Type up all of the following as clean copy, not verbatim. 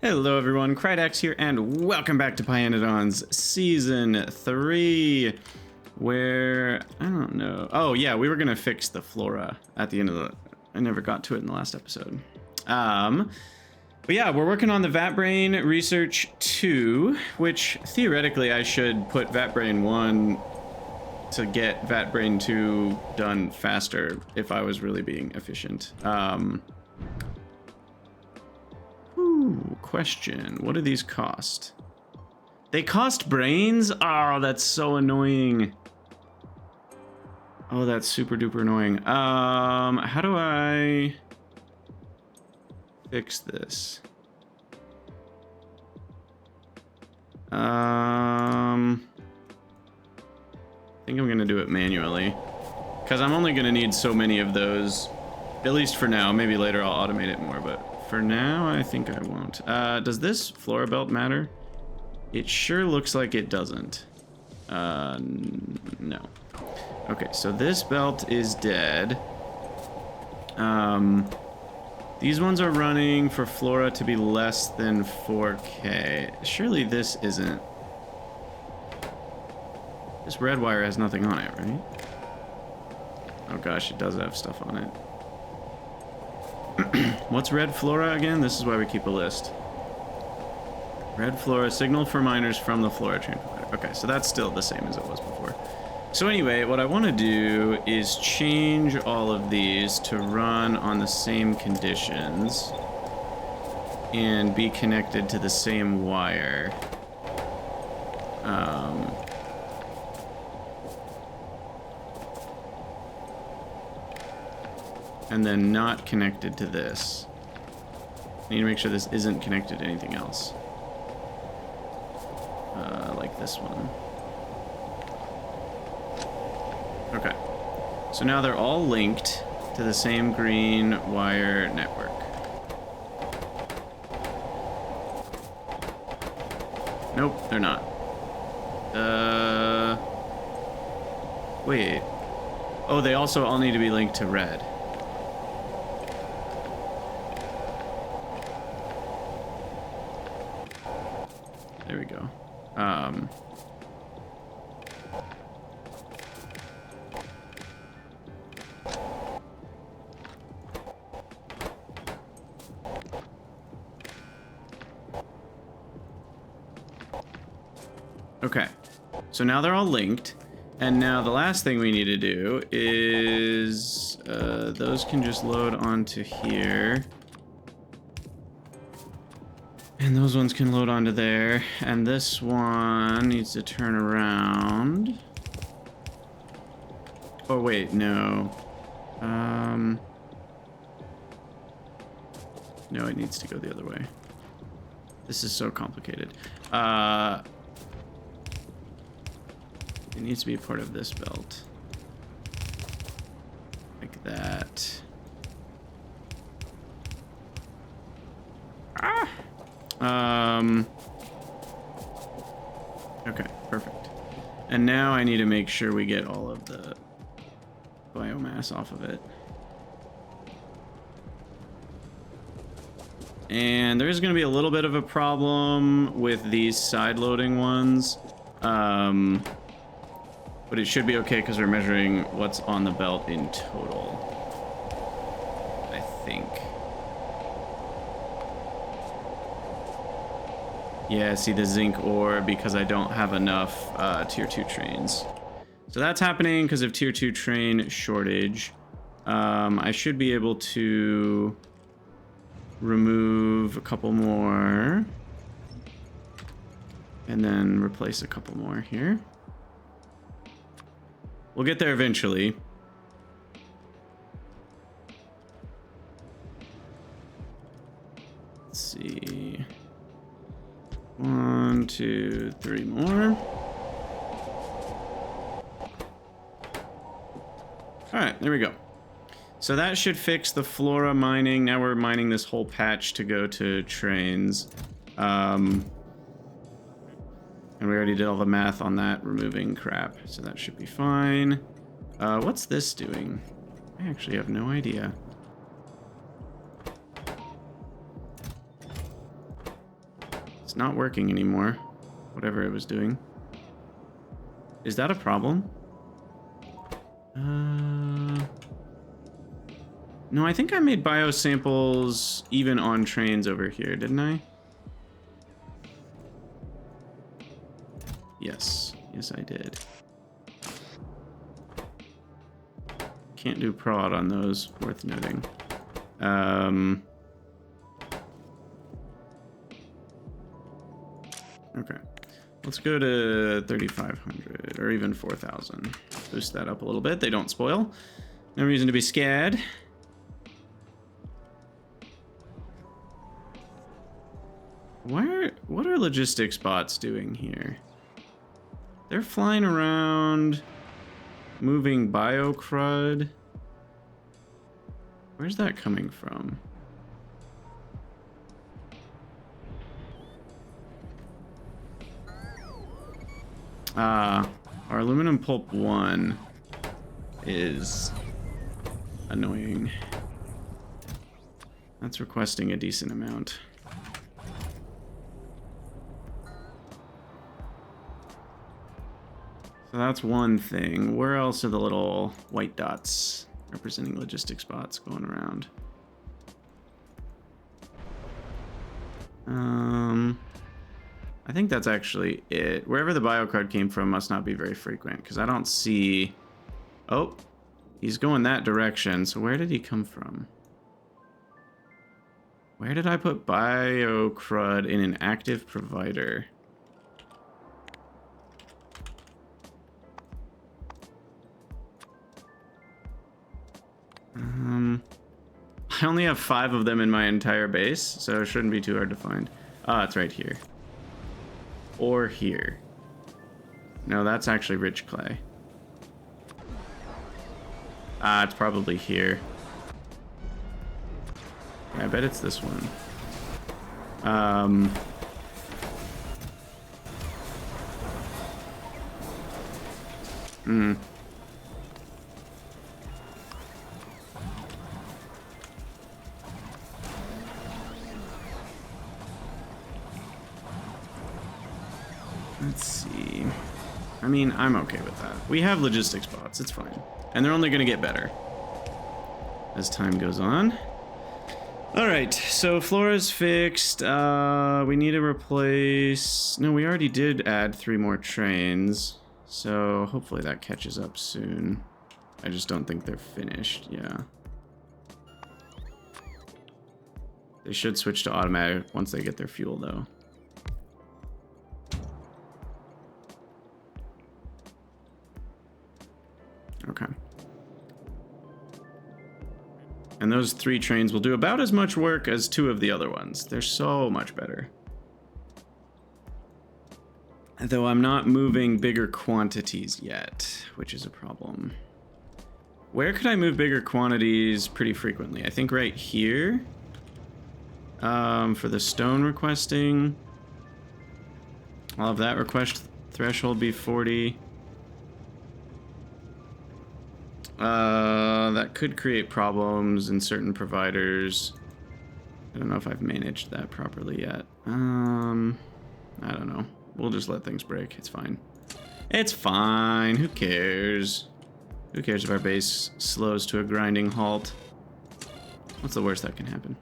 Hello everyone, Krydax here, and welcome back to pYanodon's Season 3, where, I don't know, oh yeah, we were gonna fix the flora at the end of the, I never got to it in the last episode. But yeah, we're working on the Vatbrain Research 2, which theoretically I should put Vatbrain 1 to get Vatbrain 2 done faster if I was really being efficient. Question, what do these cost? They cost brains? Oh, that's so annoying. Oh, that's super duper annoying. How do I fix this? I think I'm gonna do it manually, because I'm only gonna need so many of those, at least for now. Maybe later I'll automate it more, but for now, I think I won't. Does this flora belt matter? It sure looks like it doesn't. No. Okay, so this belt is dead. These ones are running for flora to be less than 4K. Surely this isn't. This red wire has nothing on it, right? Oh gosh, it does have stuff on it. What's red flora again? This is why we keep a list. Red flora, signal for miners from the flora train provider. Okay, so that's still the same as it was before. So anyway, what I want to do is change all of these to run on the same conditions and be connected to the same wire. And then not connected to this. I need to make sure this isn't connected to anything else. Like this one. Okay. So now they're all linked to the same green wire network. Nope, they're not. Wait. Oh, they also all need to be linked to red. There we go. Okay, so now they're all linked, and now the last thing we need to do is those can just load onto here. And those ones can load onto there. And this one needs to turn around. Oh, wait, no. No, it needs to go the other way. This is so complicated. It needs to be a part of this belt. Like that. Okay, perfect. And now I need to make sure we get all of the biomass off of it. And there is going to be a little bit of a problem with these side loading ones. But it should be okay because we're measuring what's on the belt in total, I think. Yeah, see the zinc ore because I don't have enough tier 2 trains. So that's happening because of tier 2 train shortage. I should be able to remove a couple more and then replace a couple more here. We'll get there eventually. Let's see. 1, 2, 3 more. All right, there we go. So that should fix the flora mining. Now we're mining this whole patch to go to trains. And we already did all the math on that, removing crap. So that should be fine. What's this doing? I actually have no idea. It's not working anymore. Whatever it was doing. Is that a problem? No, I think I made biosamples even on trains over here, didn't I? Yes. Yes, I did. Can't do prod on those, worth noting. Okay. Let's go to 3,500 or even 4,000. Boost that up a little bit. They don't spoil. No reason to be scared. What are logistics bots doing here? They're flying around, moving biocrud. Where's that coming from? Our aluminum pulp 1 is annoying. That's requesting a decent amount. So that's one thing. Where else are the little white dots representing logistics bots going around? I think that's actually it. Wherever the biocard came from must not be very frequent, because I don't see... Oh, he's going that direction. So where did he come from? Where did I put biocrud in an active provider? I only have 5 of them in my entire base, so it shouldn't be too hard to find. Ah, it's right here. Or here. No, that's actually rich clay. Ah, it's probably here. Yeah, I bet it's this one. Let's see. I mean, I'm okay with that. We have logistics bots, it's fine. And they're only gonna get better as time goes on. Alright, so Flora's fixed. We need to replace... No, we already did add 3 more trains. So hopefully that catches up soon. I just don't think they're finished, yeah. They should switch to automatic once they get their fuel, though. Okay. And those 3 trains will do about as much work as 2 of the other ones. They're so much better. Though I'm not moving bigger quantities yet, which is a problem. Where could I move bigger quantities pretty frequently? I think right here. For the stone requesting. I'll have that request threshold be 40. That could create problems in certain providers. I don't know if I've managed that properly yet. I don't know. We'll just let things break. It's fine. It's fine. Who cares? Who cares if our base slows to a grinding halt? What's the worst that can happen?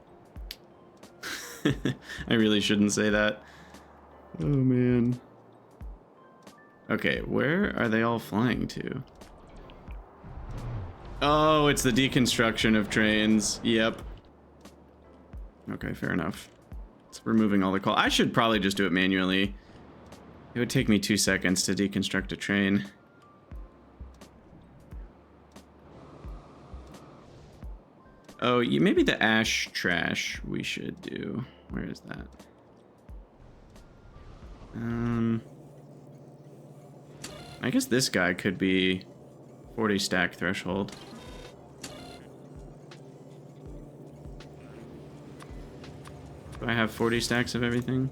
I really shouldn't say that. Oh, man. Okay, where are they all flying to? Oh, it's the deconstruction of trains. Yep. Okay, fair enough. It's removing all the coal. I should probably just do it manually. It would take me 2 seconds to deconstruct a train. Oh, maybe the ash trash we should do. Where is that? I guess this guy could be 40 stack threshold. Do I have 40 stacks of everything?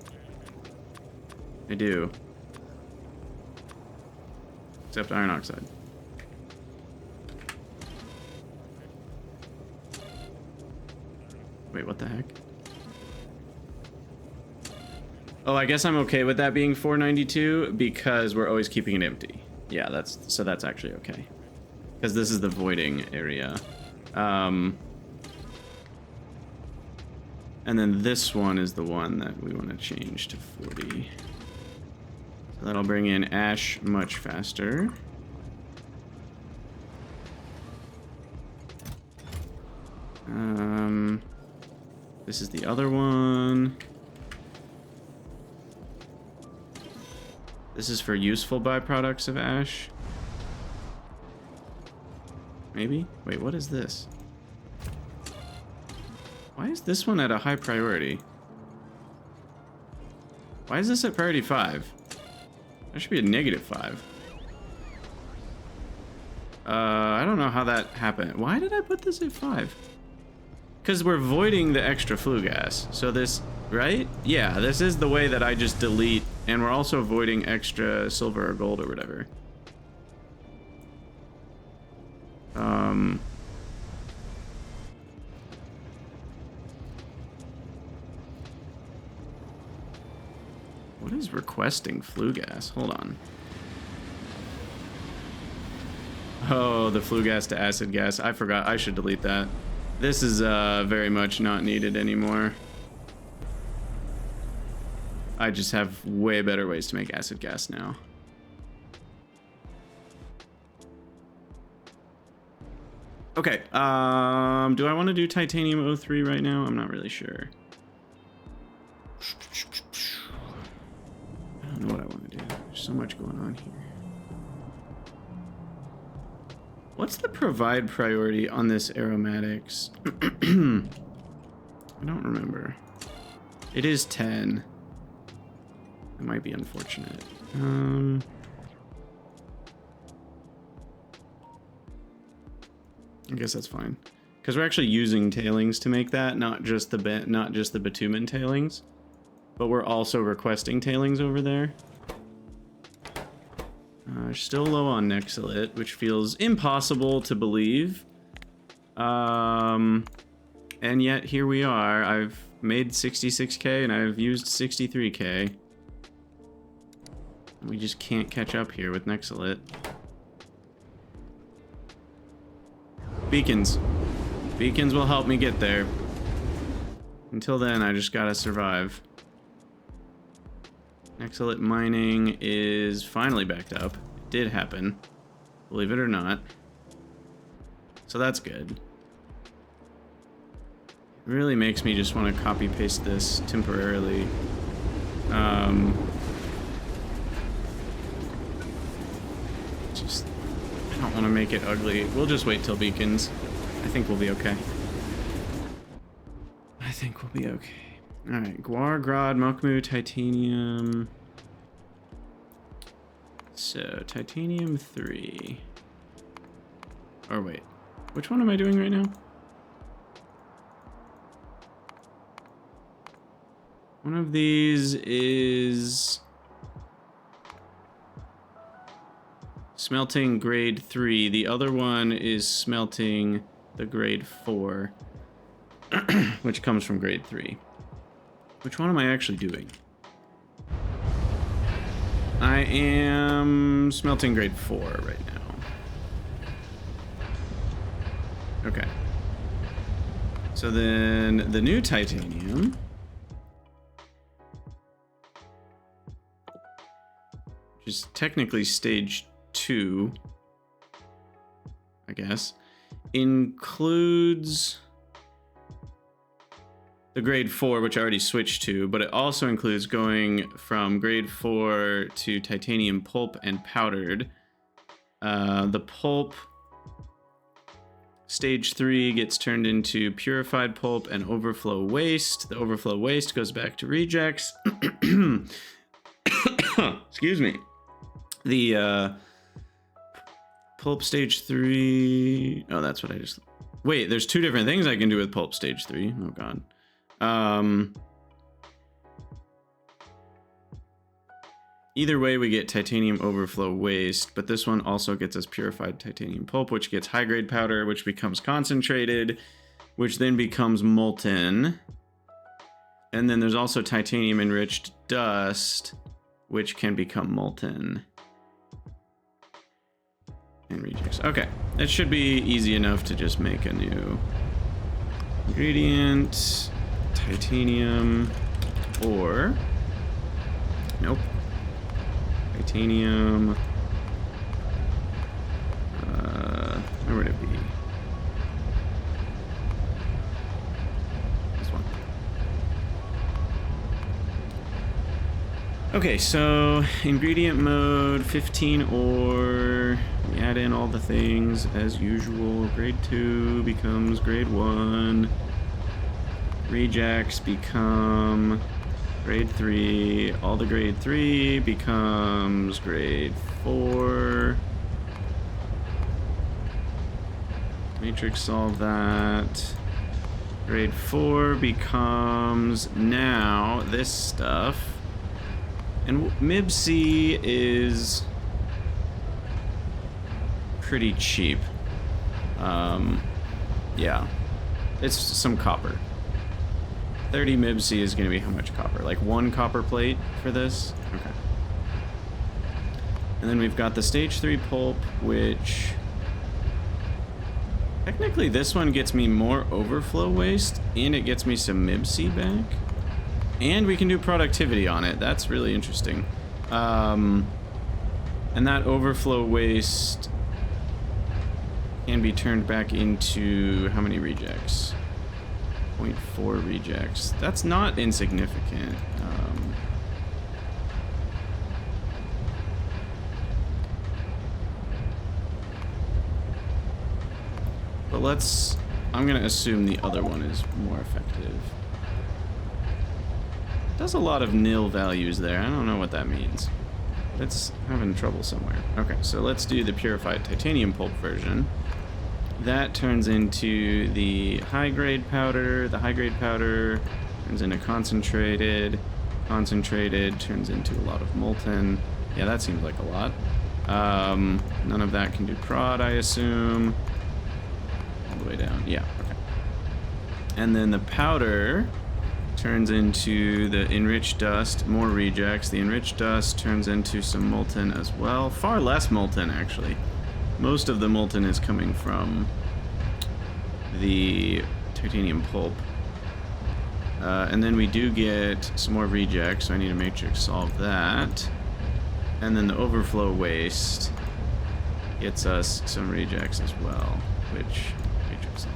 I do. Except iron oxide. Wait, what the heck? Oh, I guess I'm okay with that being 492 because we're always keeping it empty. Yeah, that's actually okay. Because this is the voiding area. And then this one is the one that we want to change to 40. So that'll bring in ash much faster. This is the other one. This is for useful byproducts of ash. Maybe? Wait, what is this? Why is this one at a high priority? Why is this at priority 5? That should be a -5. I don't know how that happened. Why did I put this at 5? Because we're voiding the extra flue gas. So this, right? Yeah, this is the way that I just delete, and we're also avoiding extra silver or gold or whatever. What is requesting flue gas? Hold on. Oh, the flue gas to acid gas. I forgot. I should delete that. This is very much not needed anymore. I just have way better ways to make acid gas now. Okay, do I want to do titanium 03 right now? I'm not really sure. I don't know what I want to do. There's so much going on here. What's the provide priority on this aromatics? I don't remember. It is 10. It might be unfortunate. I guess that's fine, because we're actually using tailings to make that, not just the bitumen tailings, but we're also requesting tailings over there. Still low on Nexilite, which feels impossible to believe. And yet here we are. I've made 66k and I've used 63k. We just can't catch up here with Nexilite. Beacons. Beacons will help me get there. Until then, I just gotta survive. Nexilite mining is finally backed up. It did happen, believe it or not. So that's good. It really makes me just want to copy paste this temporarily. Just, I don't want to make it ugly. We'll just wait till beacons. I think we'll be okay. I think we'll be okay. Alright, Guar, Grod, Mokmu, Titanium. So, Titanium 3. Or wait, which one am I doing right now? One of these is smelting grade 3. The other one is smelting the grade 4, which comes from grade 3. Which one am I actually doing? I am smelting grade 4 right now. Okay. So then the new titanium, which is technically stage 2, I guess, includes the grade 4, which I already switched to, but it also includes going from grade 4 to titanium pulp and powdered. The pulp, stage 3, gets turned into purified pulp and overflow waste. The overflow waste goes back to rejects. Excuse me. The pulp stage 3... Oh, that's what I just... Wait, there's 2 different things I can do with pulp stage 3. Oh, God. Either way, we get titanium overflow waste, but this one also gets us purified titanium pulp, which gets high grade powder, which becomes concentrated, which then becomes molten, And then there's also titanium enriched dust, which can become molten. And rejects. Okay, it should be easy enough to just make a new ingredient. Titanium ore. Nope. Titanium. Where would it be? This one. Okay, so ingredient mode, 15 ore. We add in all the things as usual. Grade 2 becomes grade 1. Rejects become grade 3. All the grade 3 becomes grade 4. Matrix solve that. Grade 4 becomes now this stuff. And MIBC is pretty cheap. Yeah. It's some copper. 30 MIBC is going to be how much copper? Like 1 copper plate for this? Okay. And then we've got the stage 3 pulp, which... technically this one gets me more overflow waste, and it gets me some MIBC back. And we can do productivity on it. That's really interesting. And that overflow waste can be turned back into how many rejects? 0.4 rejects. That's not insignificant. But I'm gonna assume the other one is more effective. Does a lot of nil values there. I don't know what that means. It's having trouble somewhere. Okay, so let's do the purified titanium pulp version. That turns into the high-grade powder. The high-grade powder turns into concentrated. Concentrated turns into a lot of molten. Yeah, that seems like a lot. None of that can do prod, I assume. All the way down. Yeah, okay. And then the powder turns into the enriched dust, more rejects. The enriched dust turns into some molten as well. Far less molten, actually. Most of the molten is coming from the titanium pulp. And then we do get some more rejects, so I need a matrix solve that. And then the overflow waste gets us some rejects as well, which matrix solve.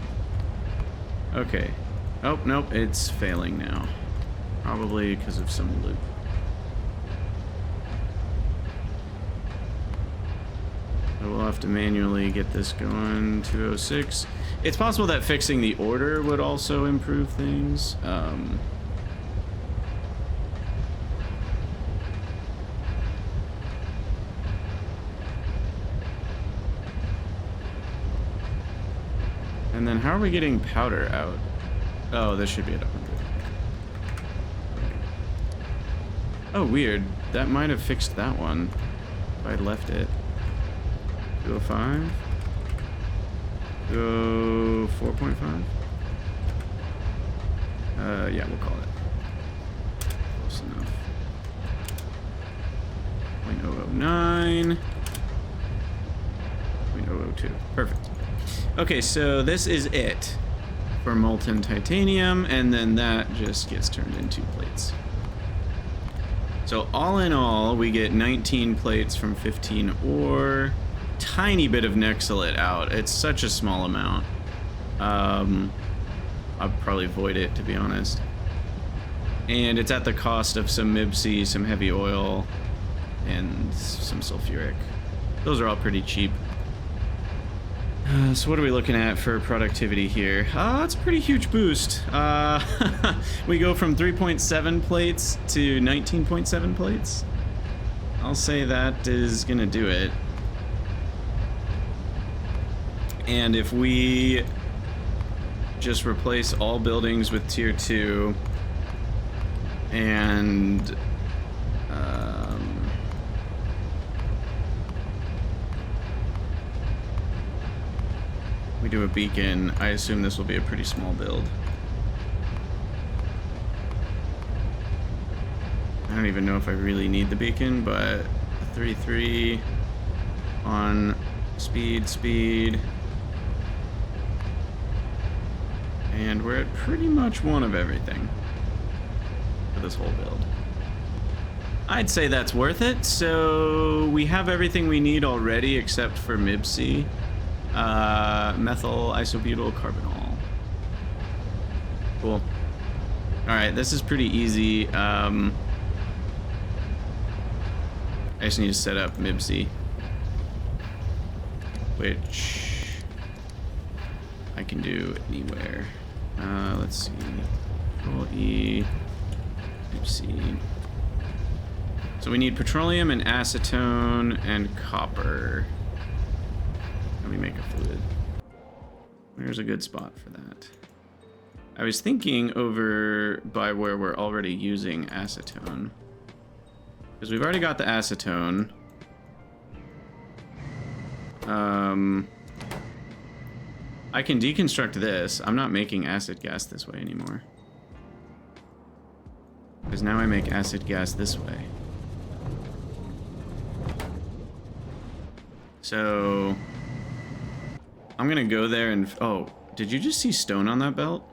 Okay. Oh, nope, it's failing now. Probably because of some loop. So we'll have to manually get this going. 206. It's possible that fixing the order would also improve things. And then how are we getting powder out? Oh, this should be at 100. Oh, weird. That might have fixed that one if I'd left it. 205. Go 4.5. Yeah, we'll call it. Close enough. 0.009. 0.002. Perfect. Okay, so this is it for molten titanium, and then that just gets turned into plates. So all in all, we get 19 plates from 15 ore. Tiny bit of Nexilate out. It's such a small amount. I'll probably void it, to be honest. And it's at the cost of some MIBC, some heavy oil, and some sulfuric. Those are all pretty cheap. So what are we looking at for productivity here? It's a pretty huge boost. We go from 3.7 plates to 19.7 plates. I'll say that is gonna do it. And if we just replace all buildings with tier 2 and we do a beacon, I assume this will be a pretty small build. don't even know if I really need the beacon, but 3-3 on speed. And we're at pretty much one of everything for this whole build. I'd say that's worth it. So we have everything we need already except for MIBC, methyl isobutyl carbinol. Cool. All right, this is pretty easy. I just need to set up MIBC, which I can do anywhere. Let's see. Control E, MIBC. So we need petroleum and acetone and copper. Let me make a fluid. There's a good spot for that. I was thinking over by where we're already using acetone, because we've already got the acetone. I can deconstruct this. I'm not making acid gas this way anymore, because now I make acid gas this way. So I'm gonna go there and... Oh, did you just see stone on that belt?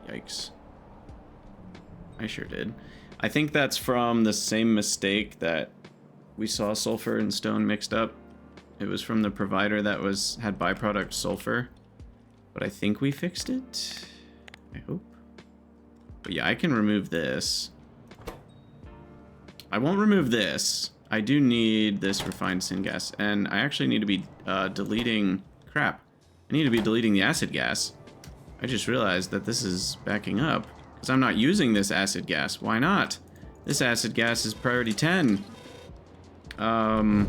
Yikes. I sure did. I think that's from the same mistake that we saw sulfur and stone mixed up. It was from the provider that had byproduct sulfur. But I think we fixed it. I hope. But yeah, I can remove this. I won't remove this. I do need this refined syngas, and I actually need to be deleting... Crap. I need to be deleting the acid gas. I just realized that this is backing up, because I'm not using this acid gas. Why not? This acid gas is priority 10. Can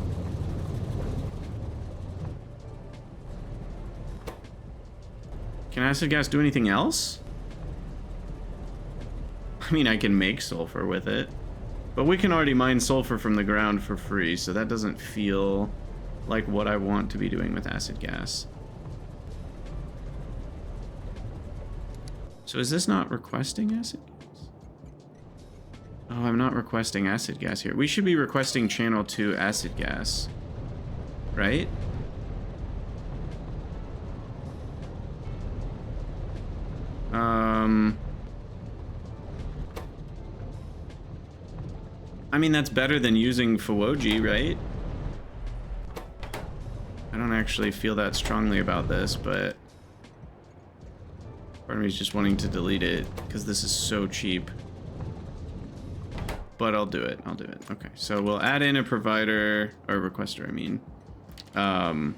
acid gas do anything else? I mean, I can make sulfur with it. But we can already mine sulfur from the ground for free, so that doesn't feel like what I want to be doing with acid gas. So is this not requesting acid gas? Oh, I'm not requesting acid gas here. We should be requesting channel 2 acid gas, right? I mean, that's better than using Fuoji, right? I don't actually feel that strongly about this, but part of me is just wanting to delete it because this is so cheap. But I'll do it. I'll do it. Okay, so we'll add in a provider, or requester, I mean, for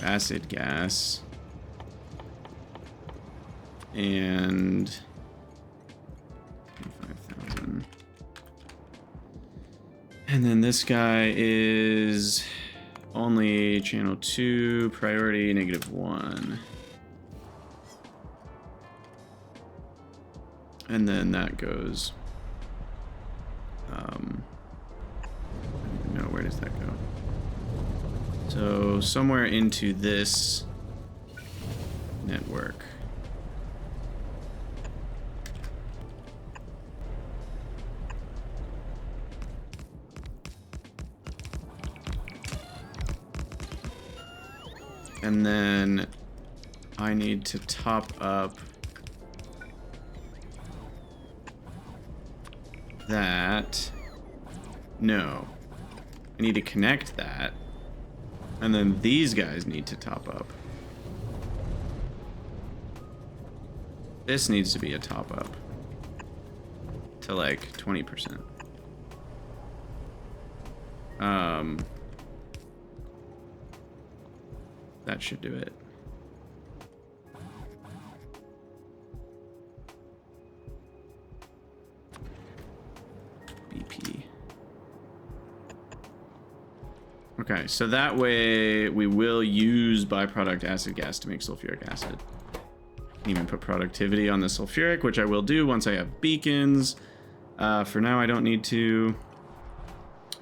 acid gas. And 25,000. And then this guy is only channel 2, priority -1. And then that goes, no, where does that go? So somewhere into this network. And then I need to top up that. No. I need to connect that. And then these guys need to top up. This needs to be a top up to like 20%. That should do it. BP. Okay, so that way we will use byproduct acid gas to make sulfuric acid. Can even put productivity on the sulfuric, which I will do once I have beacons. For now, I don't need to.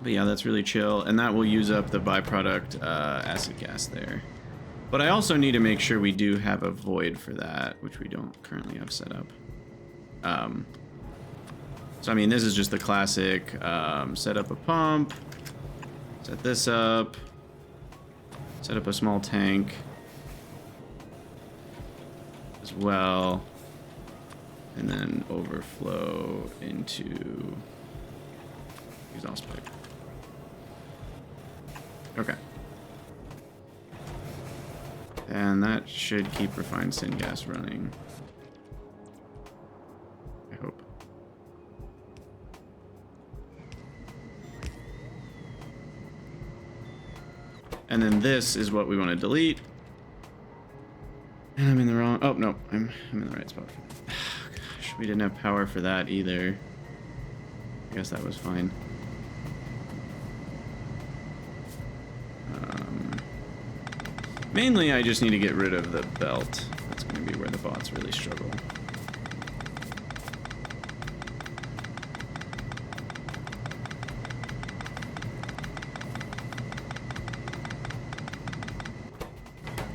But yeah, that's really chill, and that will use up the byproduct acid gas there. But I also need to make sure we do have a void for that, which we don't currently have set up. So I mean, this is just the classic set up a pump, set this up, set up a small tank as well, and then overflow into exhaust pipe. Okay. And that should keep refined syngas running. I hope. And then this is what we want to delete. And I'm in the wrong... Oh, no. I'm in the right spot. Gosh, we didn't have power for that either. I guess that was fine. Mainly, I just need to get rid of the belt. That's going to be where the bots really struggle.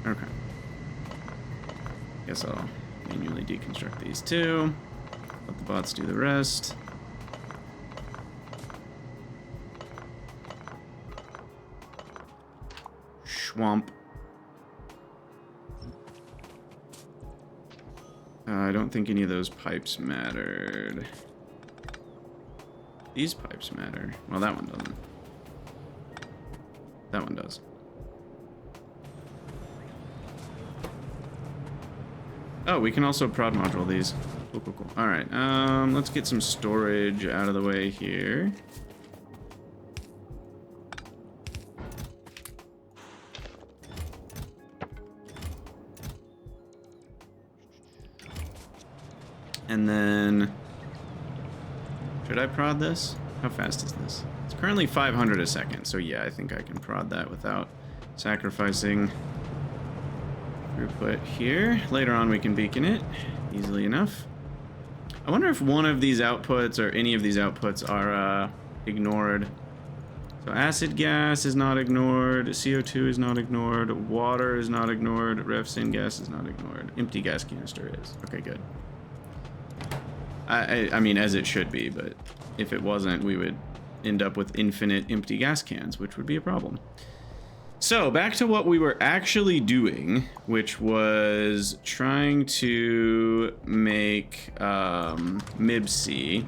Okay. Guess I'll manually deconstruct these two. Let the bots do the rest. Schwamp. I don't think any of those pipes mattered. These pipes matter. Well, that one doesn't. That one does. Oh, we can also prod module these. Cool, cool, cool. All right, let's get some storage out of the way here. And then, should I prod this? How fast is this? It's currently 500 a second, so yeah, I think I can prod that without sacrificing throughput here. Later on we can beacon it easily enough. I wonder if one of these outputs or any of these outputs are ignored. So acid gas is not ignored, CO2 is not ignored, water is not ignored, ref syngas is not ignored, empty gas canister is. Okay, good. I mean, as it should be, but if it wasn't, we would end up with infinite empty gas cans, which would be a problem. So, back to what we were actually doing, which was trying to make MIBC.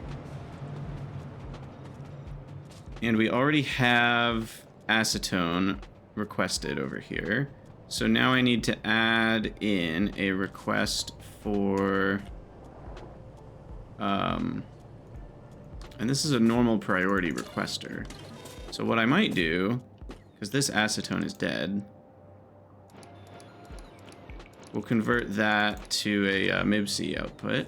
And we already have acetone requested over here. So now I need to add in a request for... and this is a normal priority requester. So what I might do, because this acetone is dead, we'll convert that to a MIBC output.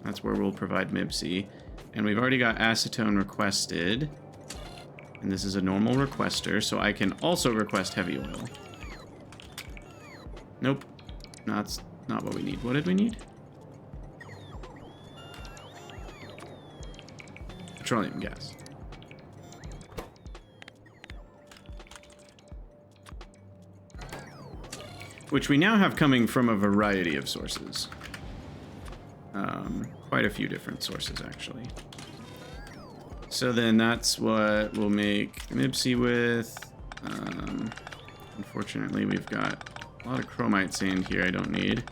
That's where we'll provide MIBC. And we've already got acetone requested. And this is a normal requester, so I can also request heavy oil. Nope, that's not what we need. What did we need? Petroleum gas. Which we now have coming from a variety of sources. Quite a few different sources, actually. So then that's what we'll make MIBC with. Unfortunately, we've got a lot of chromite sand here I don't need.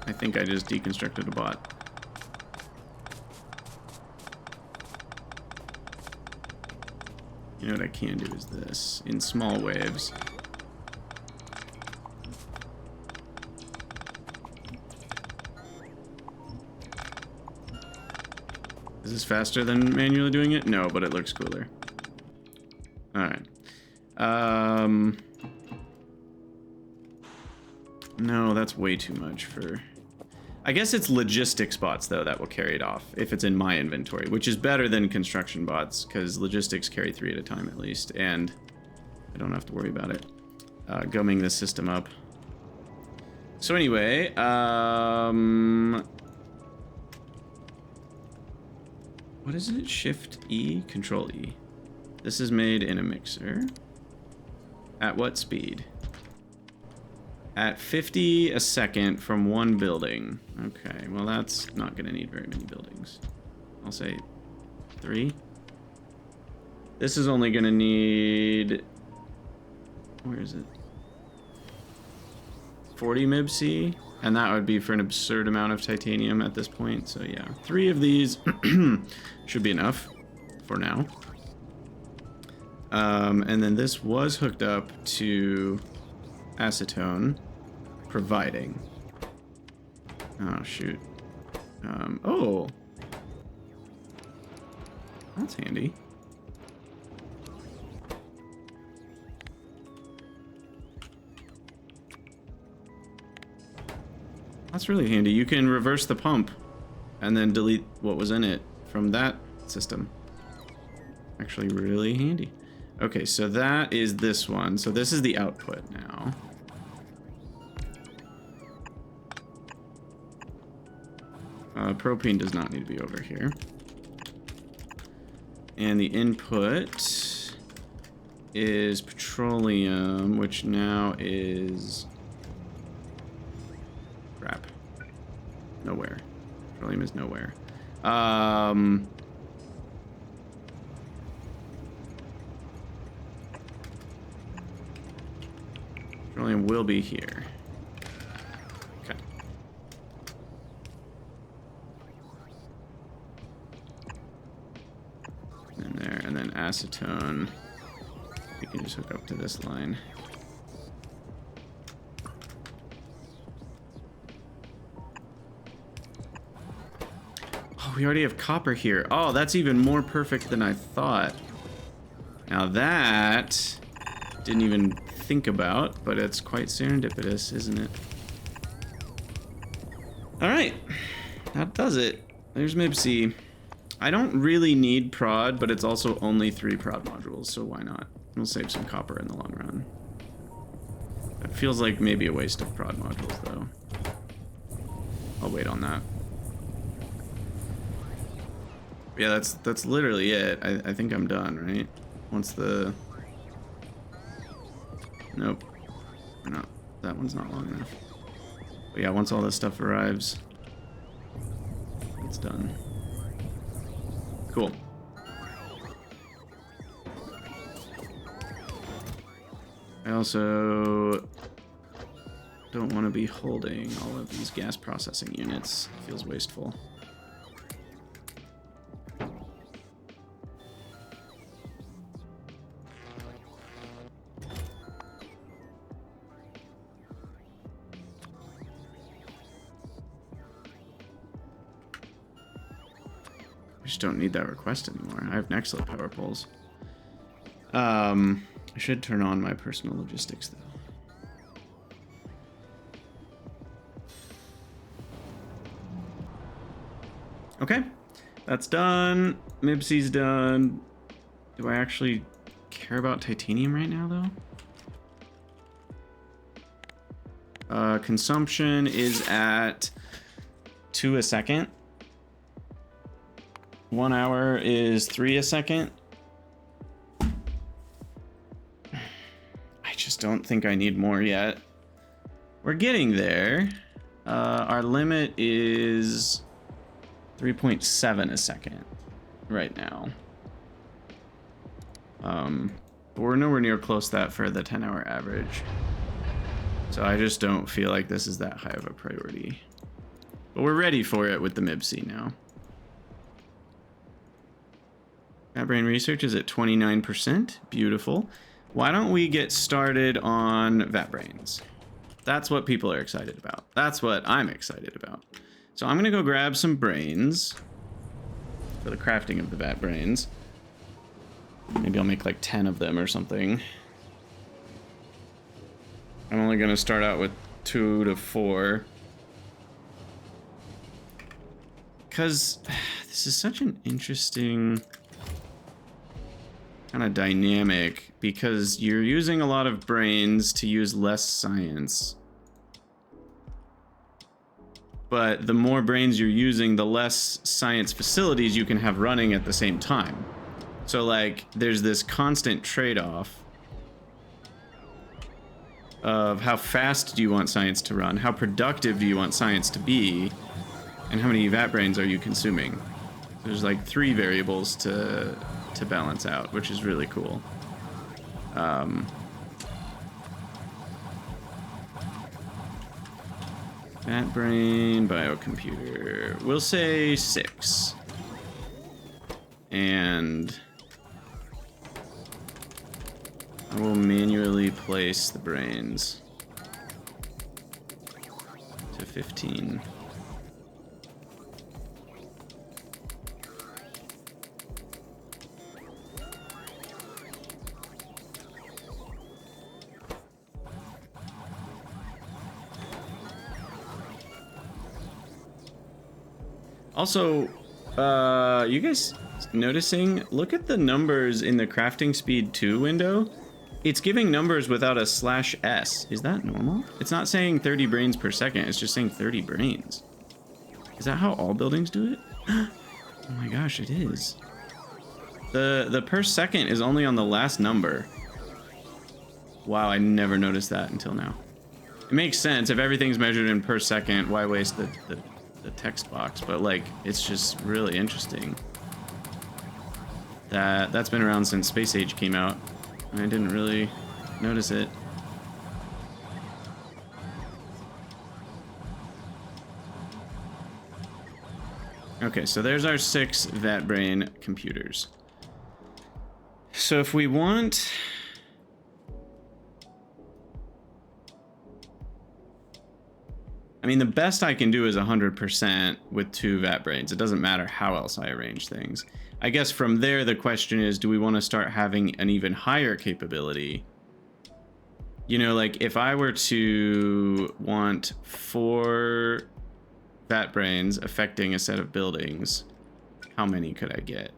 I think I just deconstructed a bot. You know what I can do is this, in small waves. Is this faster than manually doing it? No, but it looks cooler. Alright. No, that's way too much for... I guess it's logistics bots, though, that will carry it off, if it's in my inventory, which is better than construction bots, because logistics carry 3 at a time, at least, and I don't have to worry about it gumming this system up. So anyway, what is it? Shift E? Control E. This is made in a mixer. At what speed? at 50 a second from one building. Okay, well that's not gonna need very many buildings. I'll say 3. This is only gonna need, where is it? 40 MIB-C, and that would be for an absurd amount of titanium at this point. So yeah, 3 of these should be enough for now. And then this was hooked up to acetone, providing. Oh shoot. Oh, that's handy. That's really handy. You can reverse the pump and then delete what was in it from that system. Actually really handy. Okay, so that is this one. So this is the output now. Propane does not need to be over here. And the input is petroleum, which now is... crap. Nowhere. Petroleum is nowhere. Petroleum will be here. Okay. And there, and then acetone. We can just hook up to this line. Oh, we already have copper here. Oh, that's even more perfect than I thought. Now that didn't even think about, but it's quite serendipitous, isn't it? All right, that does it. There's MIB-C. I don't really need prod, but it's also only 3 prod modules, so why not? We'll save some copper in the long run. It feels like maybe a waste of prod modules, though. I'll wait on that. Yeah, that's literally it. I think I'm done, right? Once the... Nope. No, that one's not long enough. But yeah, once all this stuff arrives, it's done. Cool. I also don't want to be holding all of these gas processing units. It feels wasteful. I just don't need that request anymore. I have Nextlit power poles. I should turn on my personal logistics though. Okay, that's done. MIB-C's done. Do I actually care about titanium right now though? Consumption is at 2 a second. 1 hour is 3 a second. I just don't think I need more yet. We're getting there. Our limit is 3.7 a second right now. But we're nowhere near close to that for the 10-hour average. So I just don't feel like this is that high of a priority. But we're ready for it with the MIB-C now. Vatbrain research is at 29%. Beautiful. Why don't we get started on Vatbrains? That's what people are excited about. That's what I'm excited about. So I'm going to go grab some brains for the crafting of the Vatbrains. Maybe I'll make like 10 of them or something. I'm only going to start out with 2 to 4. Because this is such an interesting kind of dynamic, because you're using a lot of brains to use less science. But the more brains you're using, the less science facilities you can have running at the same time. So like there's this constant trade-off of how fast do you want science to run, how productive do you want science to be, and how many Vatbrains are you consuming. There's like 3 variables to balance out, which is really cool. Vatbrain biocomputer. We'll say 6. And I will manually place the brains to 15. Also, you guys noticing? Look at the numbers in the crafting speed 2 window. It's giving numbers without a /s. Is that normal? It's not saying 30 brains per second. It's just saying 30 brains. Is that how all buildings do it? Oh my gosh, it is. The per second is only on the last number. Wow, I never noticed that until now. It makes sense. If everything's measured in per second, why waste the text box? But like, it's just really interesting. That's been around since Space Age came out. I didn't really notice it. Okay, so there's our 6 Vatbrain computers. So if we want... I mean, the best I can do is 100% with 2 Vatbrains. It doesn't matter how else I arrange things. I guess from there, the question is, do we want to start having an even higher capability? You know, like if I were to want 4 Vatbrains affecting a set of buildings, how many could I get?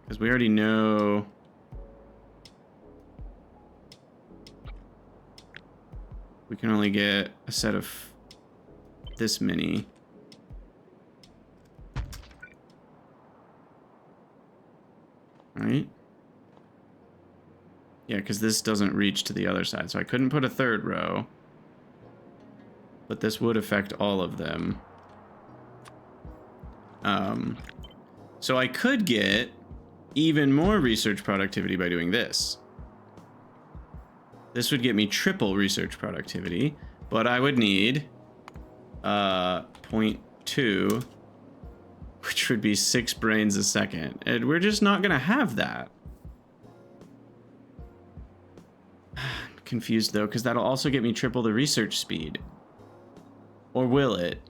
Because we already know... we can only get a set of this many. Right? Yeah, because this doesn't reach to the other side. So I couldn't put a 3rd row. But this would affect all of them. So I could get even more research productivity by doing this. This would get me triple research productivity, but I would need 0.2, which would be 6 brains a second. And we're just not gonna have that. I'm confused though, because that'll also get me triple the research speed. Or will it?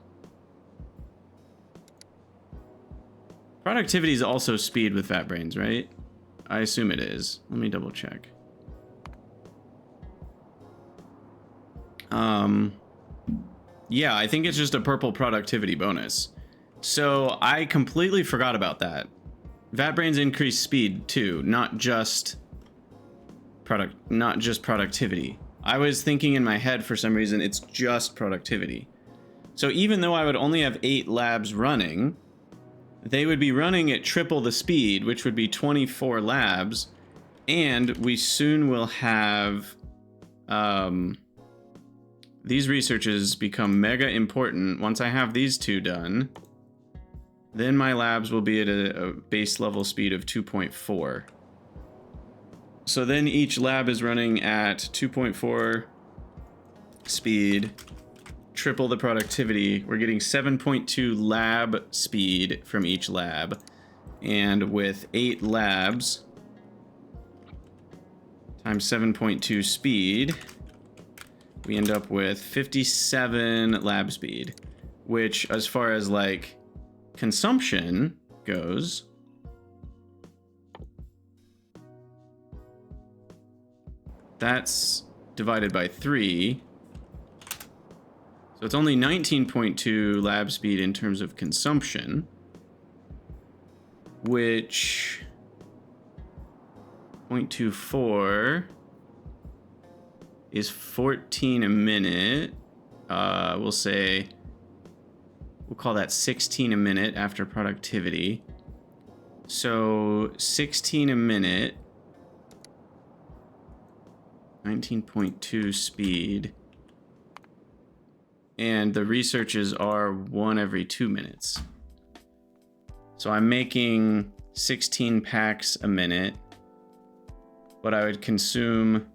Productivity is also speed with Vatbrains, right? I assume it is. Let me double check. Yeah, I think it's just a purple productivity bonus. So I completely forgot about that. Vatbrains increase speed too, not just productivity. I was thinking in my head for some reason it's just productivity. So even though I would only have 8 labs running, they would be running at triple the speed, which would be 24 labs, and we soon will have these researches become mega important. Once I have these 2 done, then my labs will be at a base level speed of 2.4. So then each lab is running at 2.4 speed, triple the productivity. We're getting 7.2 lab speed from each lab. And with 8 labs times 7.2 speed, we end up with 57 lab speed, which as far as like consumption goes, that's divided by 3. So it's only 19.2 lab speed in terms of consumption, which 0.24 is 14 a minute. We'll call that 16 a minute after productivity. So 16 a minute. 19.2 speed. And the researches are 1 every 2 minutes. So I'm making 16 packs a minute, but I would consume...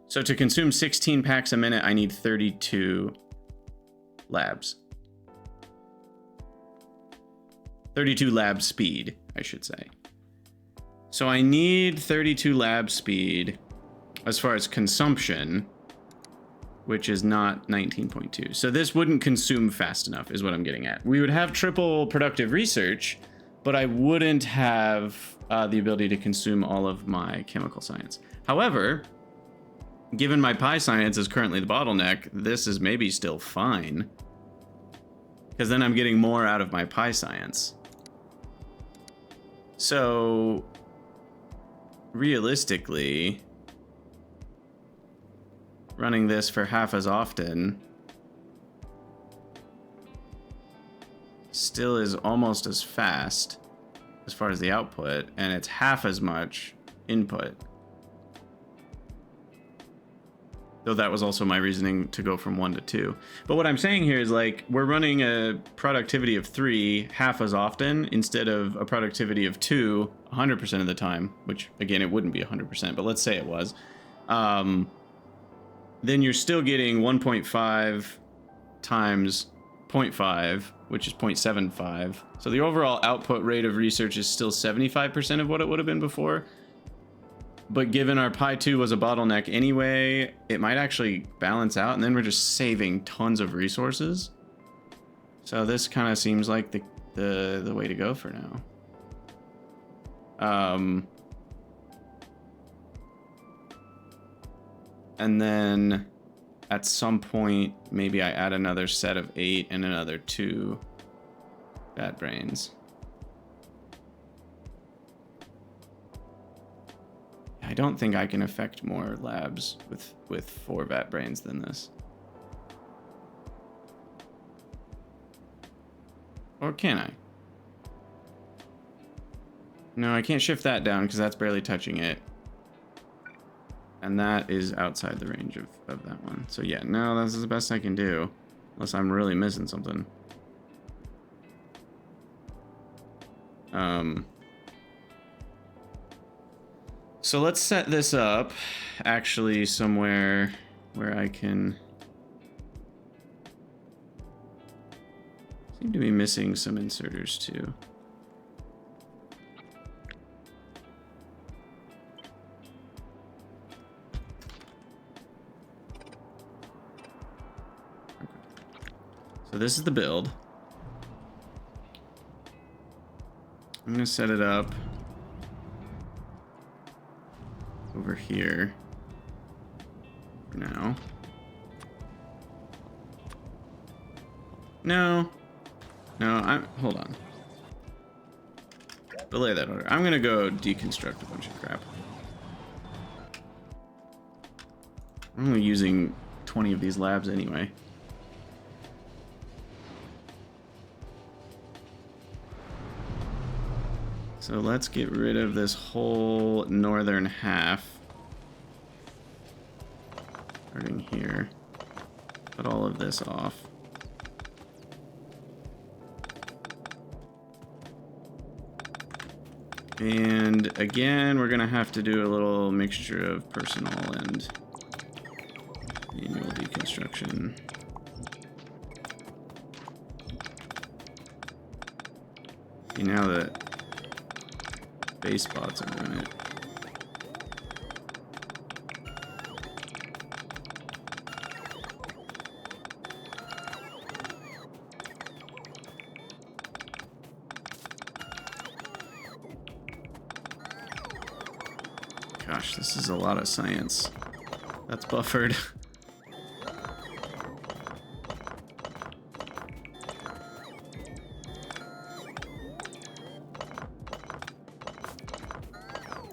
So to consume 16 packs a minute, I need 32 labs. 32 lab speed, I should say. So I need 32 lab speed as far as consumption, which is not 19.2. So this wouldn't consume fast enough, is what I'm getting at. We would have triple productive research, but I wouldn't have the ability to consume all of my chemical science. However, given my pyscience is currently the bottleneck, this is maybe still fine, because then I'm getting more out of my pyscience. So realistically, running this for half as often still is almost as fast as far as the output, and it's half as much input. Though that was also my reasoning to go from 1 to 2. But what I'm saying here is, like, we're running a productivity of 3 half as often instead of a productivity of 2 100% of the time, which again, it wouldn't be 100%, but let's say it was. Then you're still getting 1.5 times 0.5, which is 0.75. So the overall output rate of research is still 75% of what it would have been before. But given our Pi 2 was a bottleneck anyway, it might actually balance out, and then we're just saving tons of resources. So this kind of seems like the way to go for now. And then at some point, maybe I add another set of 8 and another 2 Vatbrains. I don't think I can affect more labs with 4 Vatbrains than this. Or can I? No, I can't shift that down because that's barely touching it. And that is outside the range of that one. So yeah, no, this is the best I can do. Unless I'm really missing something. So let's set this up actually somewhere where I can... Seem to be missing some inserters too. So this is the build. I'm gonna set it up over here for now. No, hold on. Delay that order. I'm gonna go deconstruct a bunch of crap. I'm only using 20 of these labs anyway. So let's get rid of this whole northern half. Starting here. Put all of this off. And again, we're gonna have to do a little mixture of personal and manual deconstruction. See, now that base spots are doing it. Gosh, this is a lot of science. That's buffered.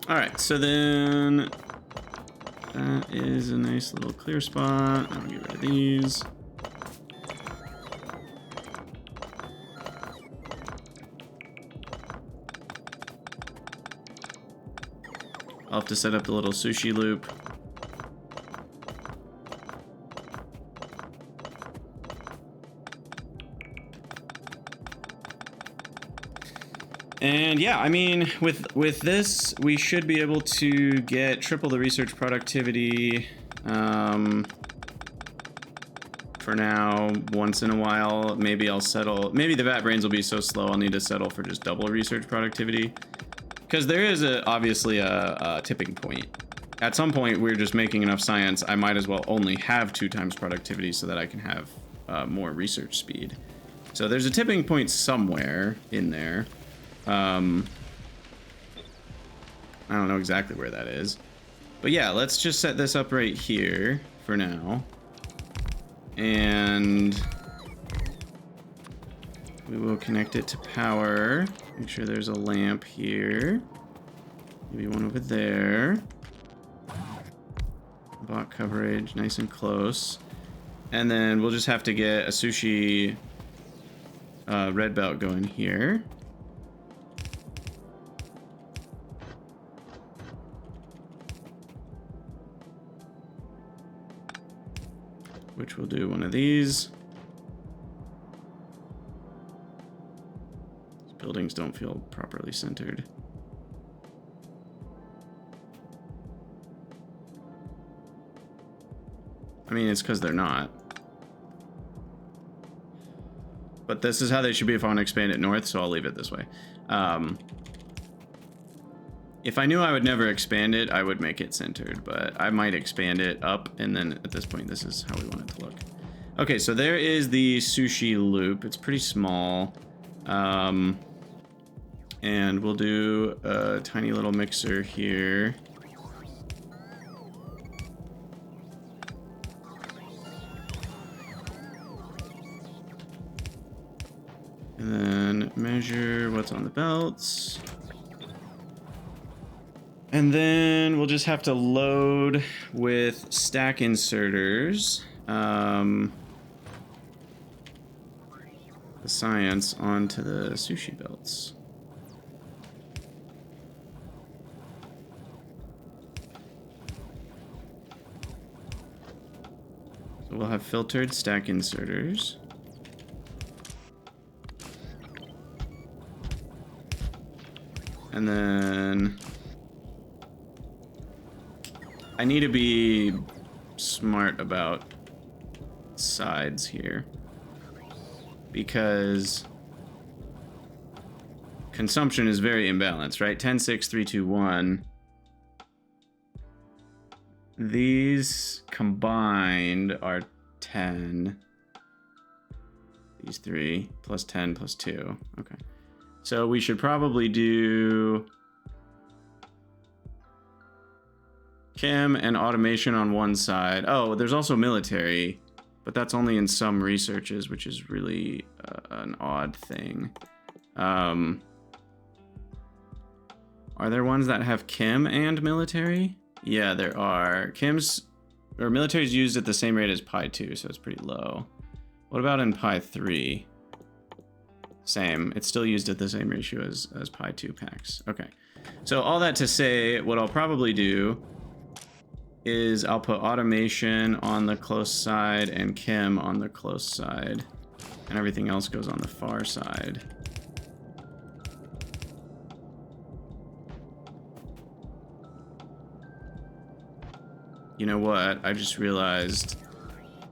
Alright, so then that is a nice little clear spot. I'm gonna get rid of these. I'll have to set up the little sushi loop. And yeah, I mean, with this, we should be able to get triple the research productivity. For now, once in a while, maybe I'll settle. Maybe the Vatbrains will be so slow I'll need to settle for just double research productivity. Because there is obviously a tipping point. At some point, we're just making enough science. I might as well only have 2 times productivity so that I can have more research speed. So there's a tipping point somewhere in there. I don't know exactly where that is. But yeah, let's just set this up right here for now. And we will connect it to power. Make sure there's a lamp here. Maybe one over there. Bot coverage, nice and close. And then we'll just have to get a sushi red belt going here. Which we'll do one of these. These buildings don't feel properly centered. I mean, it's because they're not. But this is how they should be if I want to expand it north, so I'll leave it this way. If I knew I would never expand it, I would make it centered, but I might expand it up, and then at this point, this is how we want it to look. Okay, so there is the sushi loop. It's pretty small. And we'll do a tiny little mixer here. And then measure what's on the belts. And then we'll just have to load with stack inserters the science onto the sushi belts. So we'll have filtered stack inserters. And then I need to be smart about sides here because consumption is very imbalanced, right? 10, 6, 3, 2, 1. These combined are 10. These 3 plus 10 plus 2. Okay. So we should probably do chem and automation on one side. Oh, there's also military, but that's only in some researches, which is really an odd thing. Are there ones that have chem and military? Yeah, there are. Chem's or military is used at the same rate as Pi2, so it's pretty low. What about in Pi3? Same. It's still used at the same ratio as Pi2 packs. Okay. So all that to say, what I'll probably do is I'll put automation on the close side and chem on the close side, and everything else goes on the far side. You know what? I just realized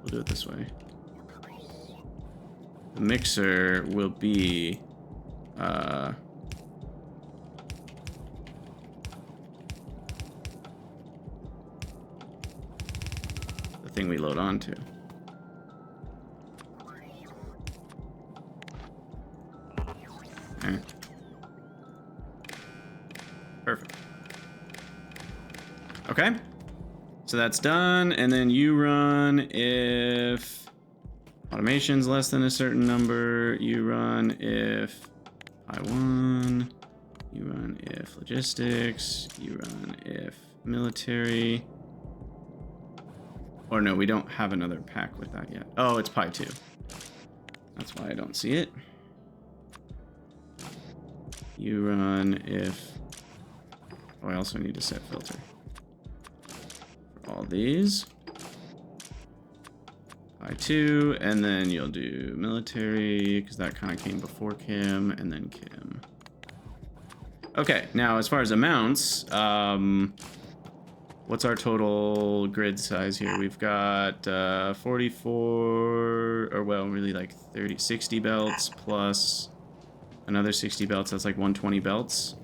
we'll do it this way. The mixer will be the thing we load onto. Okay. Perfect. Okay. So that's done, and then you run if automation's less than a certain number, you run if I1, you run if logistics, you run if military. Or no, we don't have another pack with that yet. Oh, it's Pi2. That's why I don't see it. You run if Oh, I also need to set filter. For all these. I2, and then you'll do military, because that kind of came before Kim, and then Kim. Okay, now as far as amounts, what's our total grid size here? We've got 44, or well, really like 60 belts plus another 60 belts. That's like 120 belts.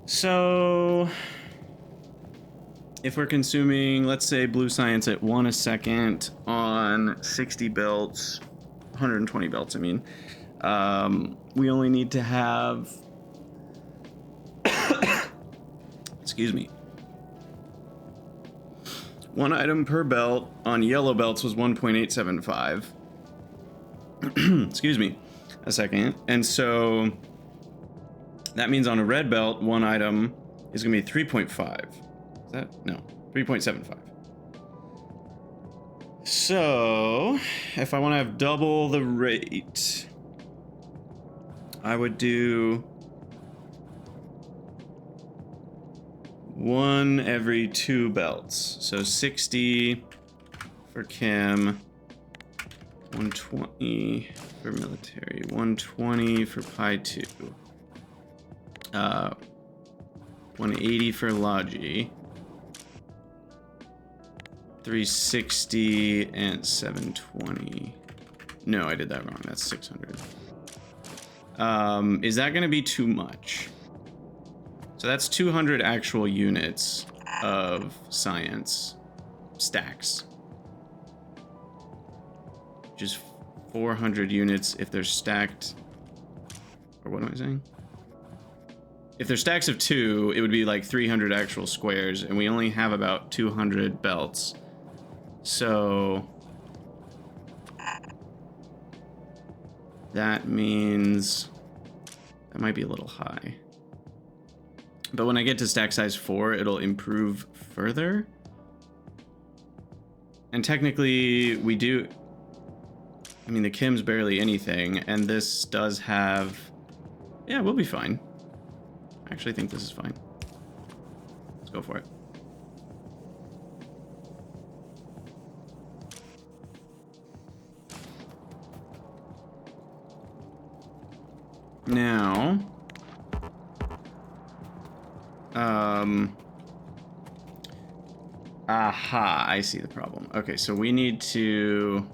So if we're consuming, let's say blue science at 1 a second on 60 belts, 120 belts, I mean, we only need to have, excuse me, 1 item per belt on yellow belts was 1.875. Excuse me, a second. And so that means on a red belt, 1 item is going to be 3.5. Is that? No, 3.75. So if I want to have double the rate, I would do 1 every 2 belts. So 60 for Kim, 120 for military, 120 for Pi 2, 180 for Logi, 360 and 720. No, I did that wrong. That's 600. Is that going to be too much? So that's 200 actual units of science stacks. Just 400 units if they're stacked. Or what am I saying? If they're stacks of 2, it would be like 300 actual squares, and we only have about 200 belts. So that means that might be a little high. But when I get to stack size 4, it'll improve further. And technically, we do... I mean, the Kim's barely anything, and this does have... Yeah, we'll be fine. I actually think this is fine. Let's go for it. Now... Aha, I see the problem. Okay, so we need to...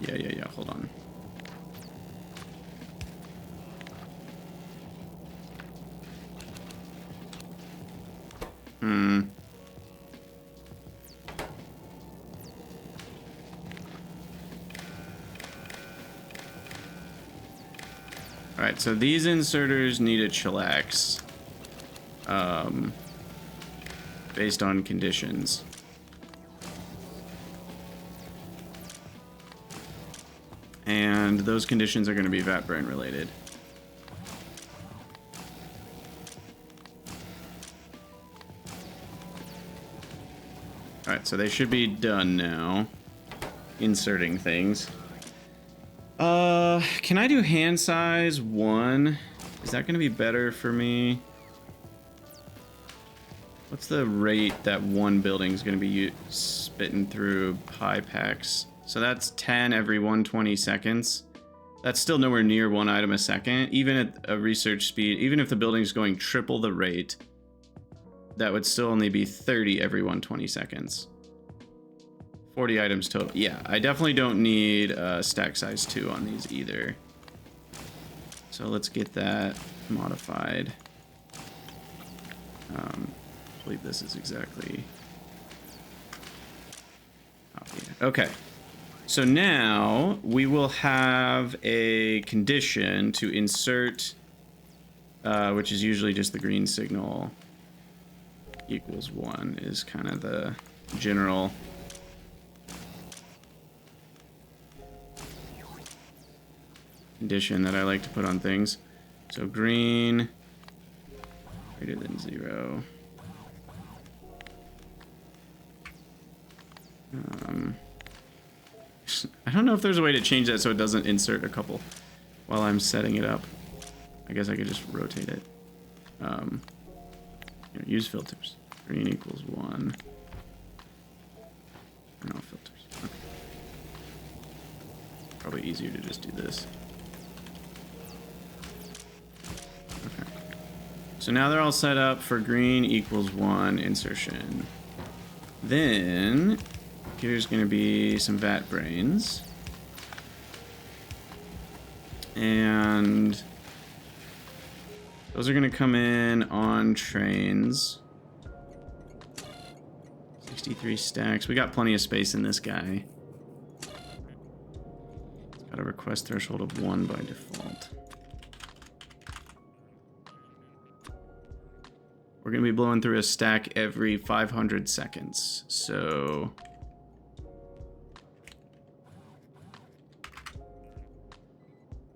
Yeah, hold on. Alright, so these inserters need a chillax. Based on conditions. And those conditions are going to be Vatbrain related. Alright, so they should be done now. Inserting things. Can I do hand size 1? Is that going to be better for me? What's the rate that one building is going to be spitting through pi packs? So that's 10 every 120 seconds. That's still nowhere near 1 item a second. Even at a research speed, even if the building's going triple the rate, that would still only be 30 every 120 seconds. 40 items total. Yeah, I definitely don't need stack size 2 on these either. So let's get that modified. I believe this is exactly... Okay. So now we will have a condition to insert, which is usually just the green signal equals 1 is kind of the general... condition that I like to put on things. So green greater than 0. I don't know if there's a way to change that so it doesn't insert a couple while I'm setting it up. I guess I could just rotate it. Use filters. Green equals 1. No filters. Okay. Probably easier to just do this. Okay. So now they're all set up for green equals 1 insertion. Then here's going to be some Vatbrains. And those are going to come in on trains. 63 stacks. We got plenty of space in this guy. It's got a request threshold of 1 by default. We're going to be blowing through a stack every 500 seconds. So a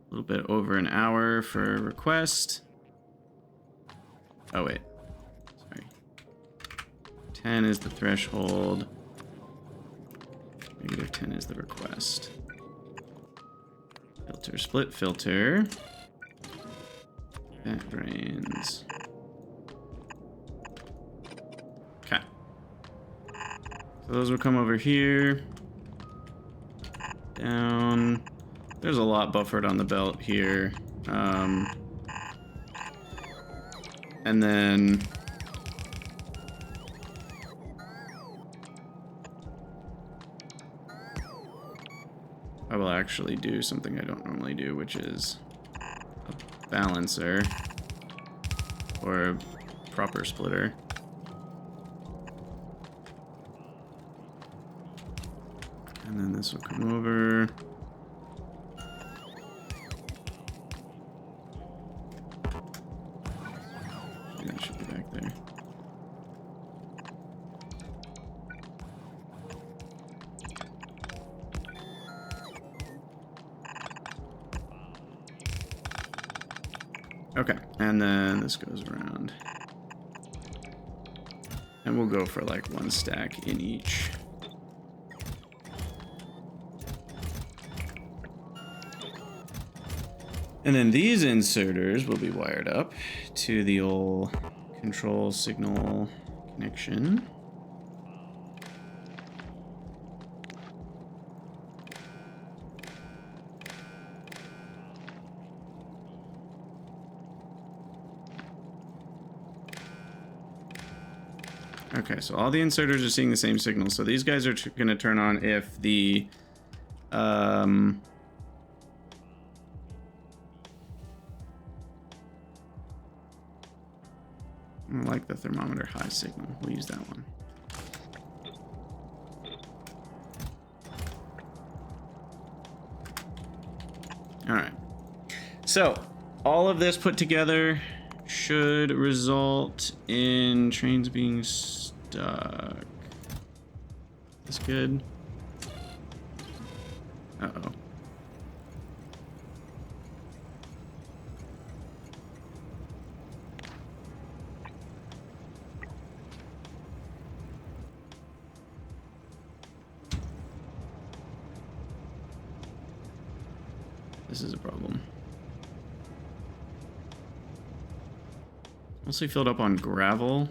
little bit over an hour for a request. Oh, wait. Sorry. 10 is the threshold. Negative 10 is the request. Filter, split filter. Vatbrains. Okay. So those will come over here. Down. There's a lot buffered on the belt here. And then I will actually do something I don't normally do, which is a balancer or a proper splitter. And then this will come over. That should be back there. Okay, and then this goes around. And we'll go for like 1 stack in each. And then these inserters will be wired up to the old control signal connection. Okay, so all the inserters are seeing the same signal. So these guys are going to turn on if the I like the thermometer high signal. We'll use that one. All right. So all of this put together should result in trains being stuck. That's good. Uh-oh. This is a problem. Mostly filled up on gravel.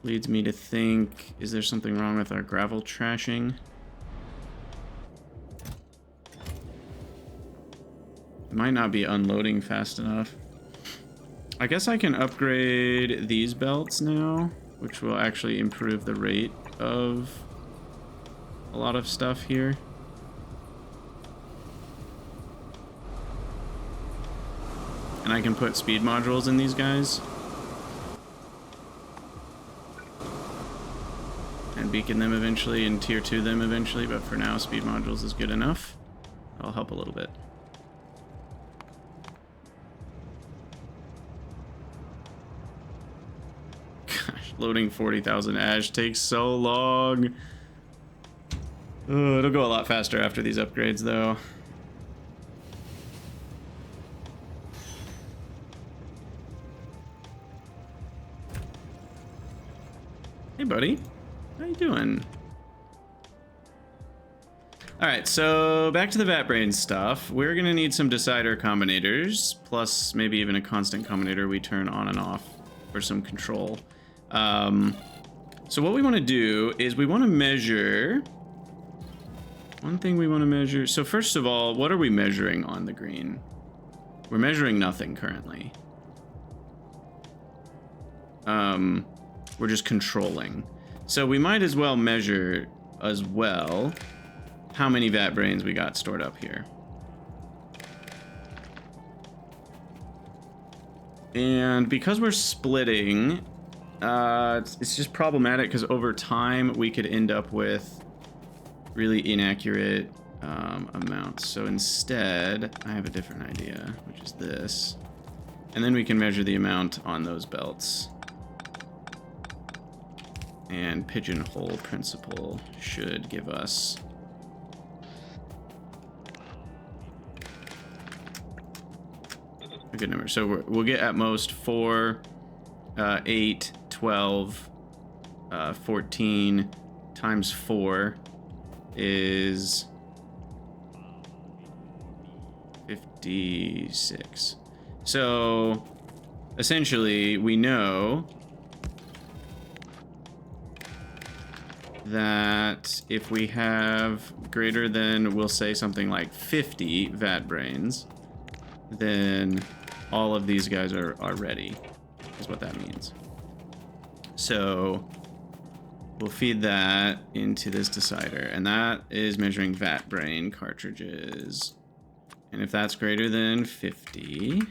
Leads me to think, is there something wrong with our gravel trashing? It might not be unloading fast enough. I guess I can upgrade these belts now, which will actually improve the rate of a lot of stuff here. And I can put speed modules in these guys. And beacon them eventually and tier 2 them eventually, but for now speed modules is good enough. That'll help a little bit. Gosh, loading 40,000 ash takes so long. Oh, it'll go a lot faster after these upgrades though. Hey buddy, how you doing? All right, so back to the Vatbrain stuff. We're gonna need some decider combinators, plus maybe even a constant combinator we turn on and off for some control. So what we want to do is we want to measure. One thing we want to measure. So first of all, what are we measuring on the green? We're measuring nothing currently. We're just controlling. So we might as well measure as well how many Vatbrains we got stored up here. And because we're splitting, it's just problematic because over time we could end up with really inaccurate amounts. So instead, I have a different idea, which is this. And then we can measure the amount on those belts. And pigeonhole principle should give us a good number. So we'll get at most 4, 8, 12, 14 times 4 is 56. So essentially we know that if we have greater than, we'll say something like 50 Vatbrains, then all of these guys are ready, is what that means. So we'll feed that into this decider, and that is measuring Vatbrain cartridges. And if that's greater than 50,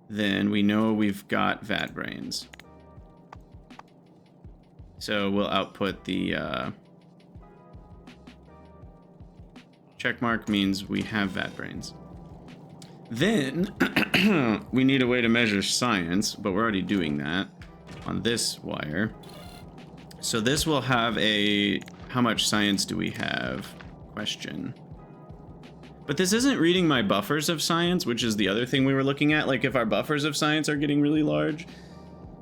then we know we've got Vatbrains. So we'll output the check mark means we have Vatbrains. Then we need a way to measure science, but we're already doing that on this wire. So this will have a how much science do we have question. But this isn't reading my buffers of science, which is the other thing we were looking at. Like if our buffers of science are getting really large,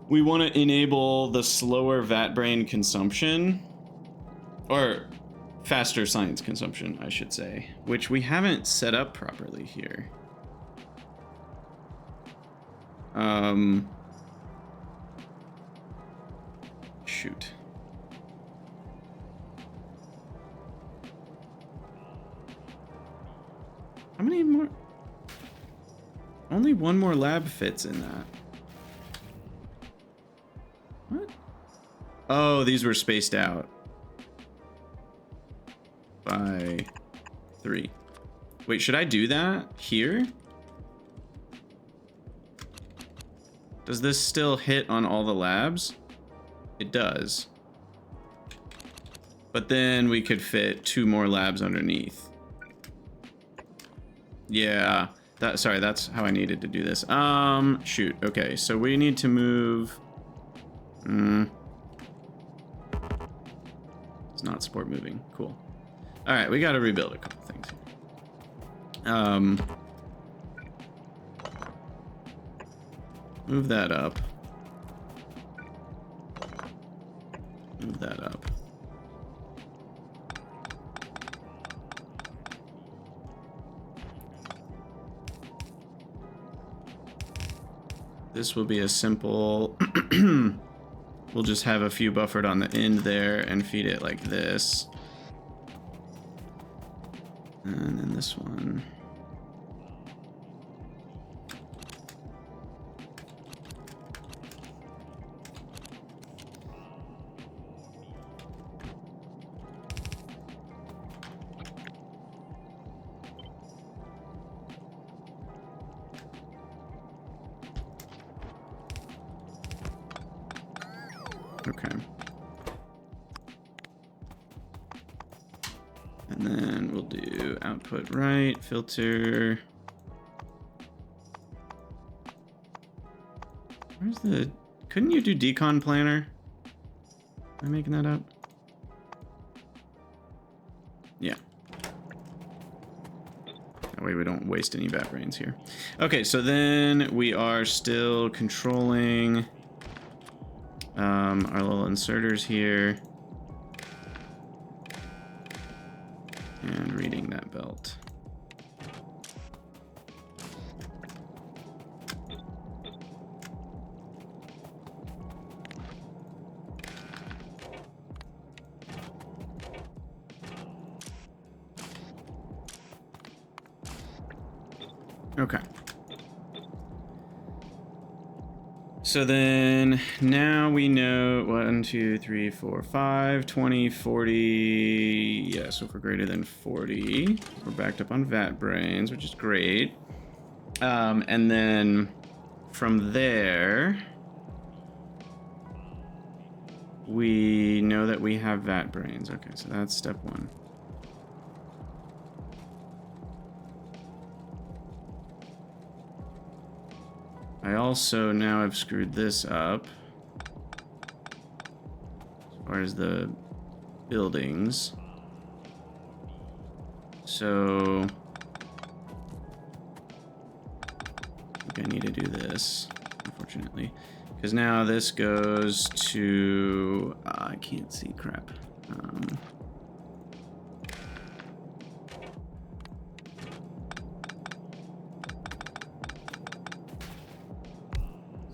we want to enable the slower Vatbrain consumption, or faster science consumption, I should say, which we haven't set up properly here. Shoot. How many more? Only one more lab fits in that. What? Oh, these were spaced out by 3. Wait, should I do that here? Does this still hit on all the labs? It does. But then we could fit 2 more labs underneath. Yeah, sorry, that's how I needed to do this. Shoot. Okay, so we need to move. It's not sport moving. Cool. All right, we got to rebuild a couple things here. Move that up. Move that up. This will be a simple, we'll just have a few buffered on the end there and feed it like this. And then this one. Okay. And then we'll do output right, filter. Where's the, couldn't you do decon planner? Am I making that up? Yeah. That way we don't waste any Vatbrains here. Okay, so then we are still controlling our little inserters here. and reading that belt. Okay. So then now we know 1, 2, 3, 4, 5, 20, 40. Yeah, so if we're greater than 40, we're backed up on Vatbrains, which is great. And then from there, we know that we have Vatbrains. Okay, so that's step 1. I also now have screwed this up as far as the buildings. So I think I need to do this, unfortunately, because now this goes to I can't see crap.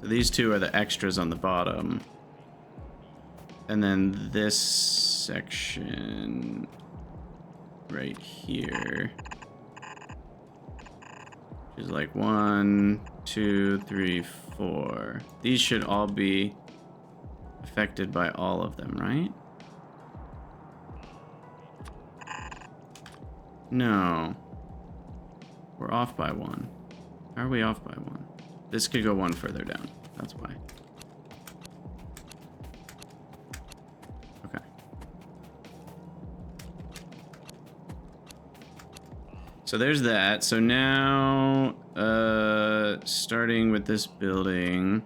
So these two are the extras on the bottom. And then this section right here is like 1, 2, 3, 4. These should all be affected by all of them, right? No. We're off by 1. How are we off by 1? This could go 1 further down. That's why. Okay. So there's that. So now, starting with this building,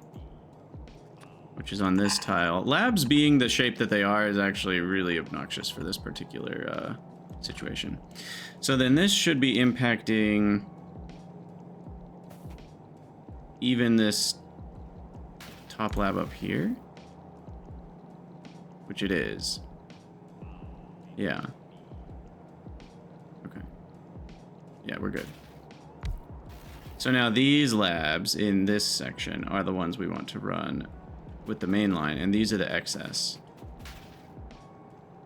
which is on this tile. Labs being the shape that they are is actually really obnoxious for this particular situation. So then this should be impacting even this top lab up here, which it is. Yeah. Okay. Yeah, we're good. So now these labs in this section are the ones we want to run with the main line, and these are the excess.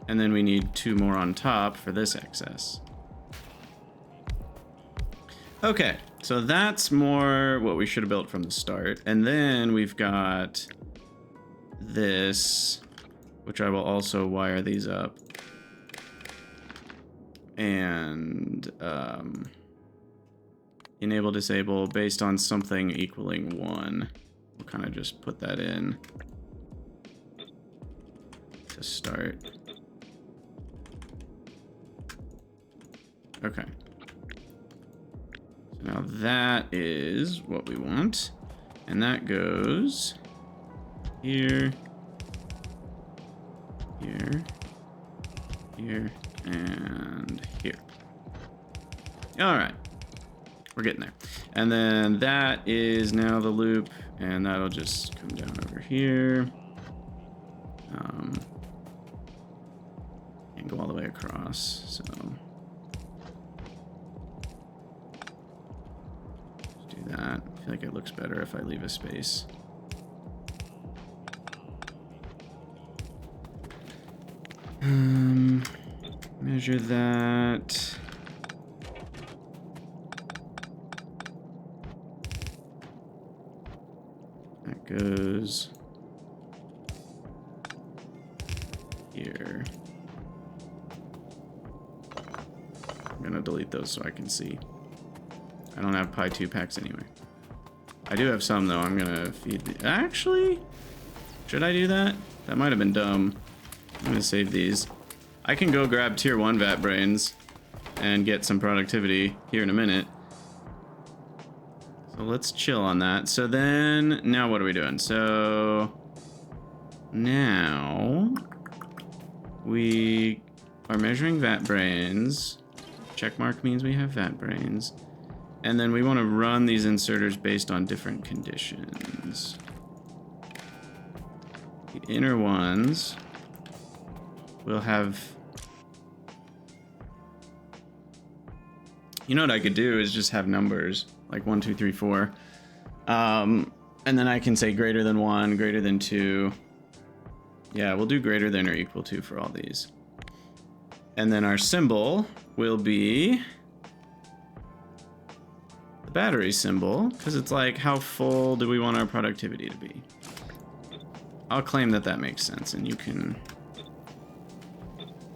And then we need 2 more on top for this excess. Okay, so that's more what we should have built from the start. And then we've got this, which I will also wire these up. And enable, disable based on something equaling 1. We'll kind of just put that in to start. Okay. Now that is what we want, and that goes here, here, here, and here. All right, we're getting there. And then that is now the loop, and that'll just come down over here, and go all the way across, so. That. I feel like it looks better if I leave a space. Measure that. That goes here. I'm gonna delete those so I can see. I don't have Pi 2 packs anyway. I do have some though. I'm gonna feed the... Actually, should I do that? That might have been dumb. I'm gonna save these. I can go grab tier 1 Vatbrains and get some productivity here in a minute. So let's chill on that. So then, now what are we doing? So now we are measuring Vatbrains. Checkmark means we have Vatbrains. And then we want to run these inserters based on different conditions. The inner ones will have You know what I could do is just have numbers like 1, 2, 3, 4. And then I can say greater than 1, greater than 2. Yeah, we'll do greater than or equal to for all these. And then our symbol will be the battery symbol, because it's like, how full do we want our productivity to be? I'll claim that that makes sense, and you can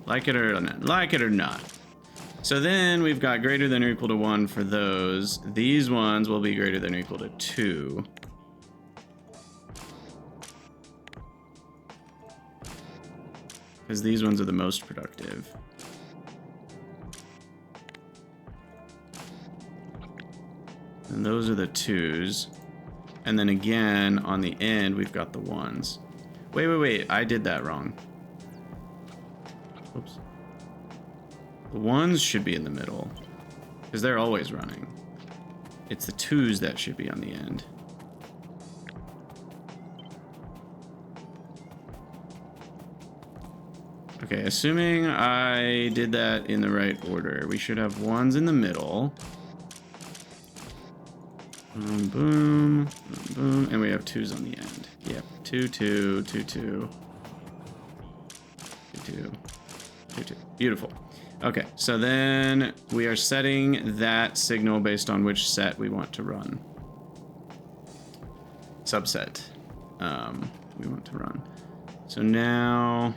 like it or not. So then we've got greater than or equal to 1 for those. These ones will be greater than or equal to 2. Because these ones are the most productive. And those are the 2s. And then again, on the end, we've got the 1s. Wait, I did that wrong. Oops. The 1s should be in the middle, because they're always running. It's the 2s that should be on the end. Okay, assuming I did that in the right order, we should have 1s in the middle. Boom, boom, boom, boom, and we have 2s on the end. Yep, 2, 2, 2, 2, 2, 2, 2, 2. Beautiful. Okay, so then we are setting that signal based on which set we want to run. Subset we want to run. So now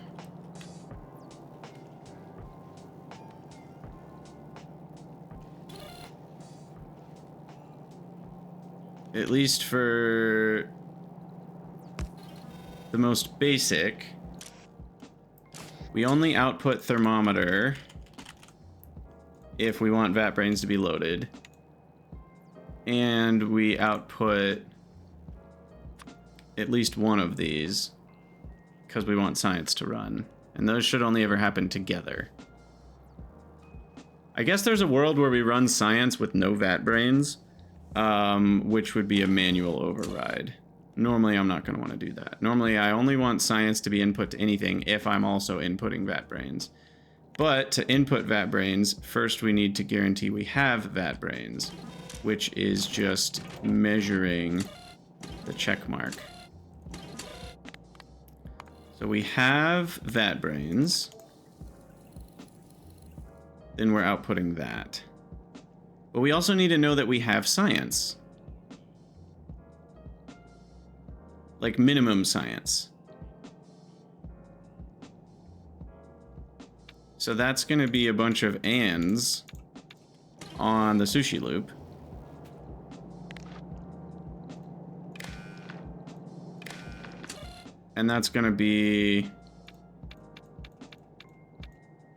at least for the most basic, we only output thermometer if we want Vatbrains to be loaded. And we output at least one of these because we want science to run. And those should only ever happen together. I guess there's a world where we run science with no Vatbrains, which would be a manual override. Normally, I'm not going to want to do that. Normally, I only want science to be input to anything if I'm also inputting Vatbrains. But to input Vatbrains, first we need to guarantee we have Vatbrains, which is just measuring the check mark. So we have Vatbrains, then we're outputting that. But we also need to know that we have science. Like minimum science. So that's going to be a bunch of ands on the sushi loop. And that's going to be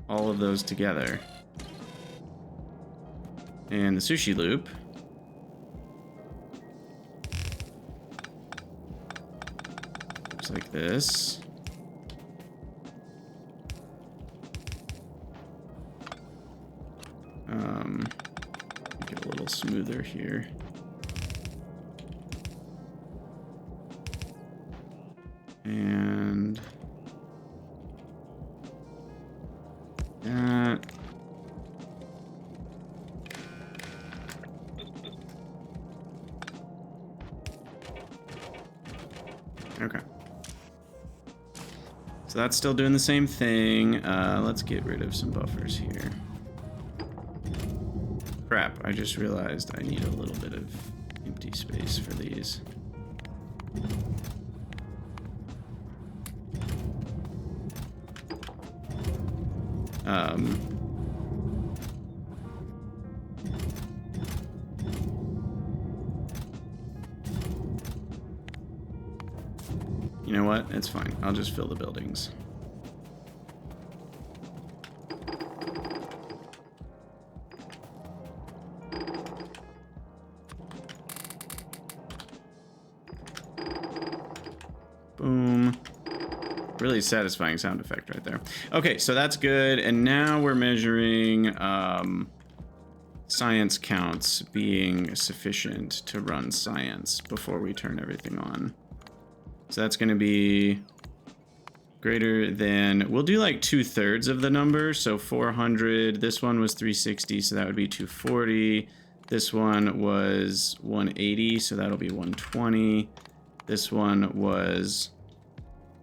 all of those together. And the sushi loop looks like this. Make it a little smoother here. And that. Okay. So that's still doing the same thing. Let's get rid of some buffers here. Crap, I just realized I need a little bit of empty space for these. You know what? It's fine. I'll just fill the buildings. Boom. Really satisfying sound effect right there. Okay, so that's good. And now we're measuring science counts being sufficient to run science before we turn everything on. So that's going to be greater than, we'll do like 2/3 of the number. So 400, this one was 360, so that would be 240. This one was 180, so that'll be 120. This one was,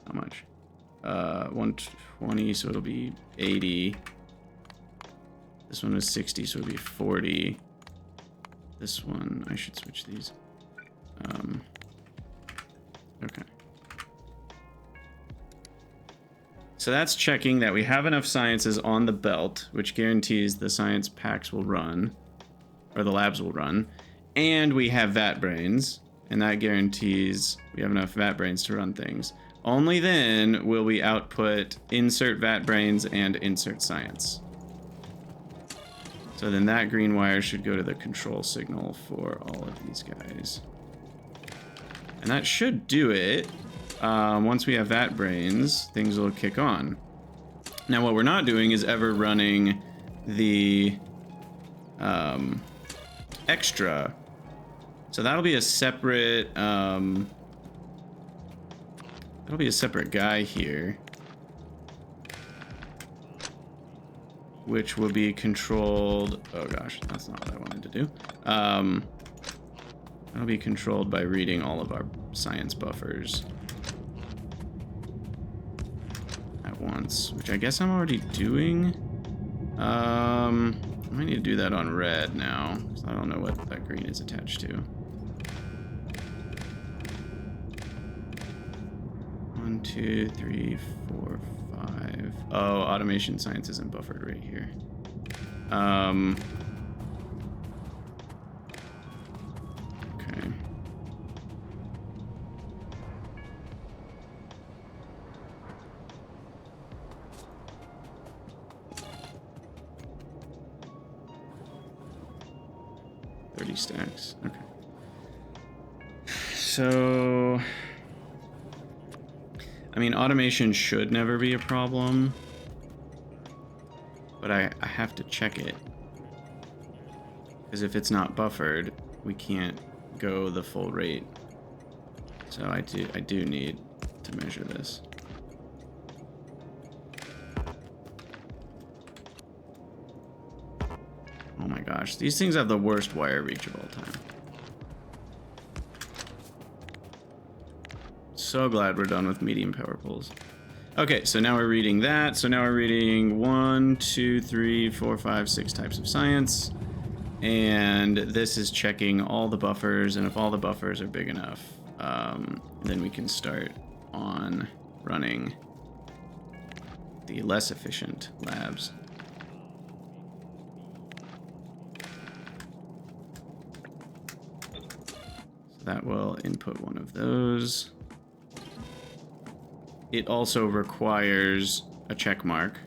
how much? 120, so it'll be 80. This one was 60, so it'll be 40. This one, I should switch these. Okay. So that's checking that we have enough sciences on the belt, which guarantees the science packs will run, or the labs will run, and we have Vatbrains, and that guarantees we have enough Vatbrains to run things. Only then will we output insert Vatbrains and insert science. So then that green wire should go to the control signal for all of these guys. And that should do it. Once we have Vatbrains, things will kick on. Now what we're not doing is ever running the extra. So that'll be a separate guy here, which will be controlled. Oh gosh, that's not what I wanted to do. That'll be controlled by reading all of our science buffers at once, which I guess I'm already doing. I might need to do that on red now, because I don't know what that green is attached to. 1, 2, 3, 4, 5. Oh, automation science isn't buffered right here. Okay. Stacks. Okay. So, I mean, automation should never be a problem, but I have to check it, because if it's not buffered, we can't go the full rate. So I do need to measure this. Oh my gosh, these things have the worst wire reach of all time. So glad we're done with medium power pulls. Okay, so now we're reading that. So now we're reading 1, 2, 3, 4, 5, 6 types of science. And this is checking all the buffers, and if all the buffers are big enough, then we can start on running the less efficient labs. That will input one of those. It also requires a check mark.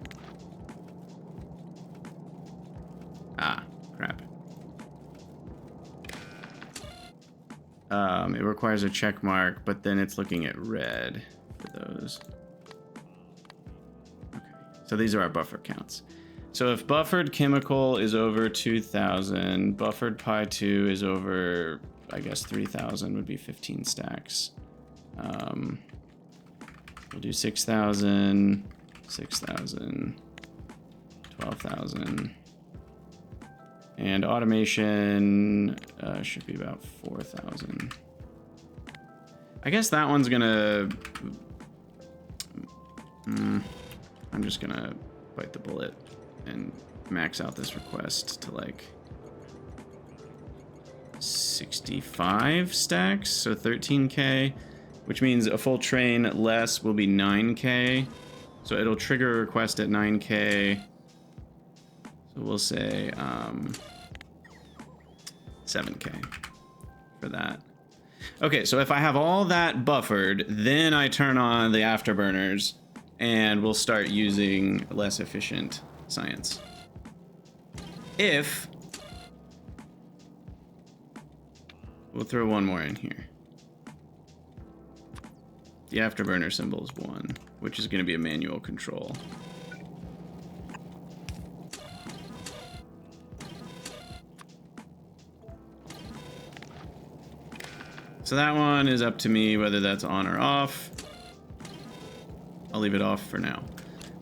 Ah, crap. It requires a check mark, but then it's looking at red for those. Okay. So these are our buffer counts. So if buffered chemical is over 2,000, buffered pi2 is over, I guess 3,000 would be 15 stacks. We'll do 6,000, 6,000, 12,000. And automation should be about 4,000. I guess that one's gonna... I'm just gonna bite the bullet and max out this request to like 65 stacks, so 13k, which means a full train less will be 9k. So it'll trigger a request at 9k. So we'll say 7k for that. Okay, so if I have all that buffered, then I turn on the afterburners and we'll start using less efficient science. If we'll throw one more in here. The afterburner symbol is 1, which is going to be a manual control. So that one is up to me whether that's on or off. I'll leave it off for now.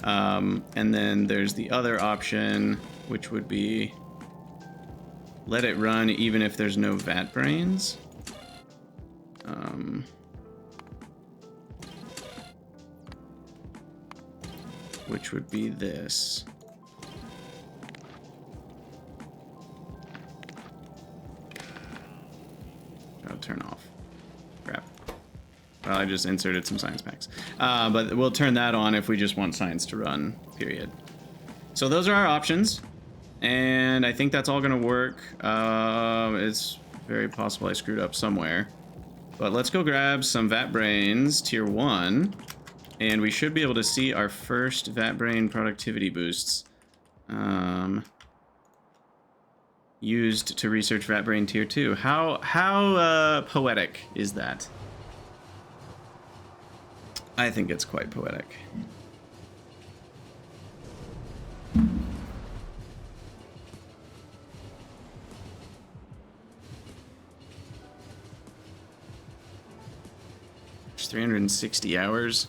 And then there's the other option, which would be let it run even if there's no Vatbrains. Which would be this. I'll turn off. Crap. Well, I just inserted some science packs. But we'll turn that on if we just want science to run, period. So those are our options. And I think that's all gonna work. It's very possible I screwed up somewhere. But let's go grab some Vatbrains, tier 1. And we should be able to see our first Vatbrain productivity boosts. Used to research Vatbrain tier 2. How poetic is that? I think it's quite poetic. It's 360 hours.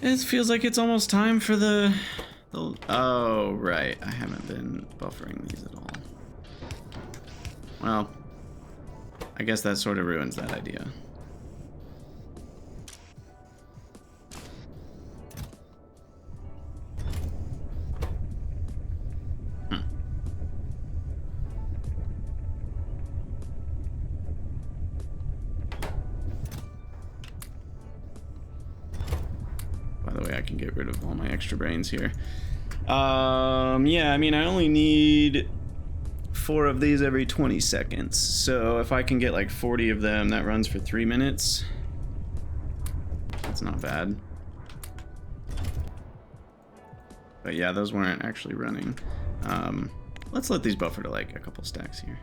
It feels like it's almost time for the... Oh, right. I haven't been buffering these at all. Well, I guess that sort of ruins that idea. By the way, I can get rid of all my extra brains here. Yeah, I mean, I only need 4 of these every 20 seconds. So if I can get like 40 of them, that runs for 3 minutes. That's not bad. But yeah, those weren't actually running. Let's let these buffer to like a couple stacks here.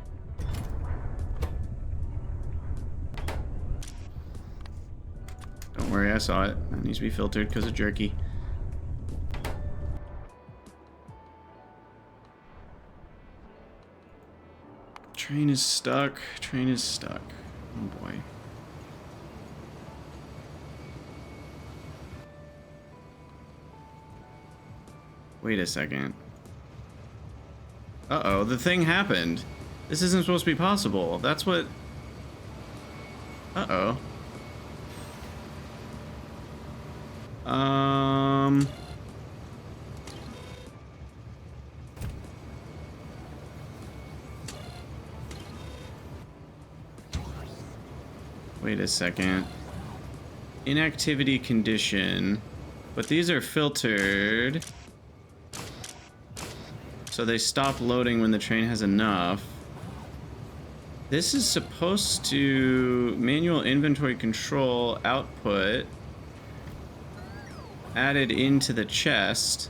Don't worry, I saw it. That needs to be filtered because of jerky. Train is stuck. Train is stuck. Oh boy. Wait a second. Uh-oh, the thing happened. This isn't supposed to be possible. That's what... Uh-oh. Wait a second. Inactivity condition. But these are filtered. So they stop loading when the train has enough. This is supposed to... Manual inventory control output. Added into the chest.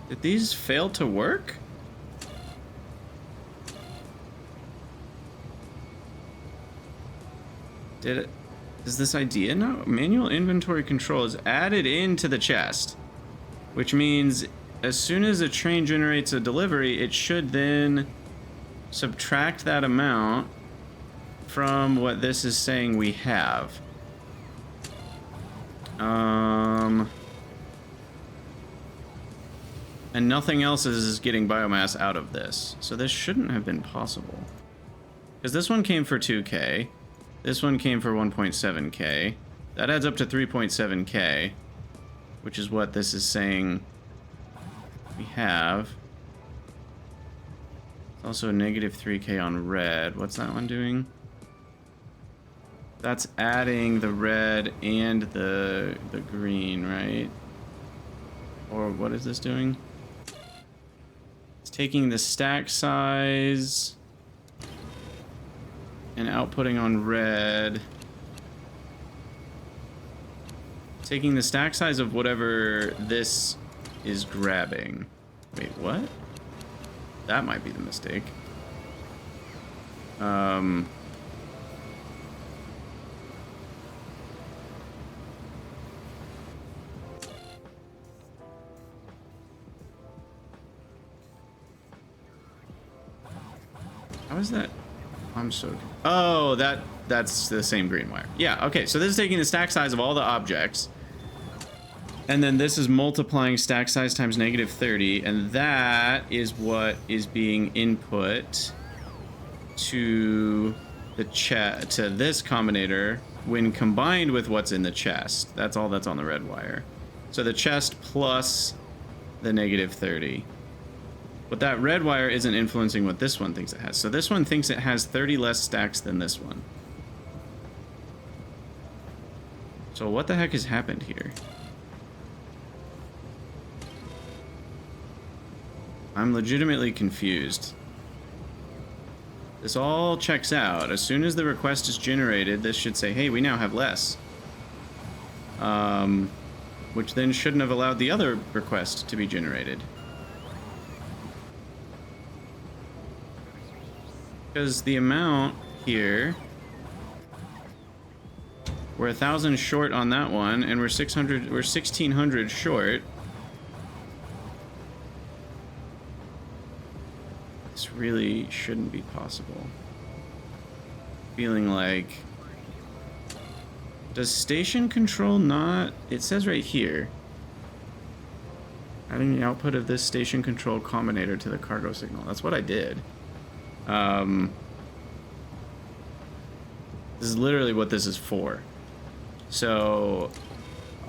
Did these fail to work? Did it? Is this idea? No. Manual inventory control is added into the chest, which means as soon as a train generates a delivery, it should then subtract that amount from what this is saying we have. And nothing else is getting biomass out of this. So this shouldn't have been possible. Because this one came for 2K. This one came for 1.7K. That adds up to 3.7K. Which is what this is saying we have. It's also negative 3K on red. What's that one doing? That's adding the red and the green, right? Or what is this doing? It's taking the stack size and outputting on red. Taking the stack size of whatever this is grabbing. Wait, what? That might be the mistake. How is that? I'm so... Oh, that's the same green wire. Yeah, okay, so this is taking the stack size of all the objects. And then this is multiplying stack size times -30, and that is what is being input to the to this combinator when combined with what's in the chest. That's all that's on the red wire. So the chest plus the -30. But that red wire isn't influencing what this one thinks it has. So this one thinks it has 30 less stacks than this one. So what the heck has happened here? I'm legitimately confused. This all checks out. As soon as the request is generated, this should say, hey, we now have less. Which then shouldn't have allowed the other request to be generated. Because the amount here, we're 1,000 short on that one, and we're 1,600 short. This really shouldn't be possible. Feeling like... Does station control not... It says right here. Adding the output of this station control combinator to the cargo signal. That's what I did. This is literally what this is for. So...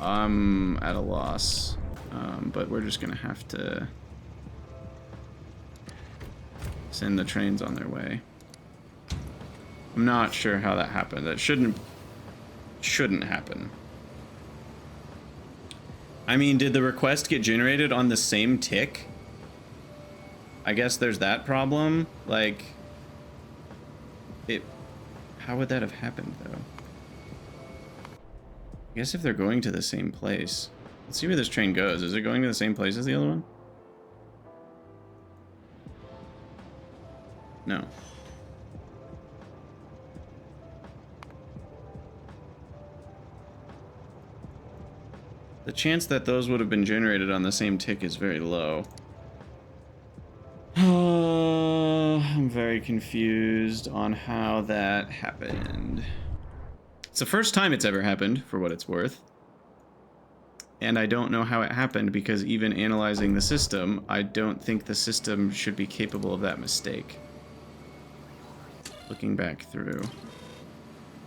I'm at a loss. But we're just gonna have to... send the trains on their way. I'm not sure how that happened. That shouldn't happen. I mean, did the request get generated on the same tick? I guess there's that problem. Like, how would that have happened, though? I guess if they're going to the same place. Let's see where this train goes. Is it going to the same place as the other one? No. The chance that those would have been generated on the same tick is very low. I'm very confused on how that happened. It's the first time it's ever happened, for what it's worth. And I don't know how it happened, because even analyzing the system, I don't think the system should be capable of that mistake. Looking back through.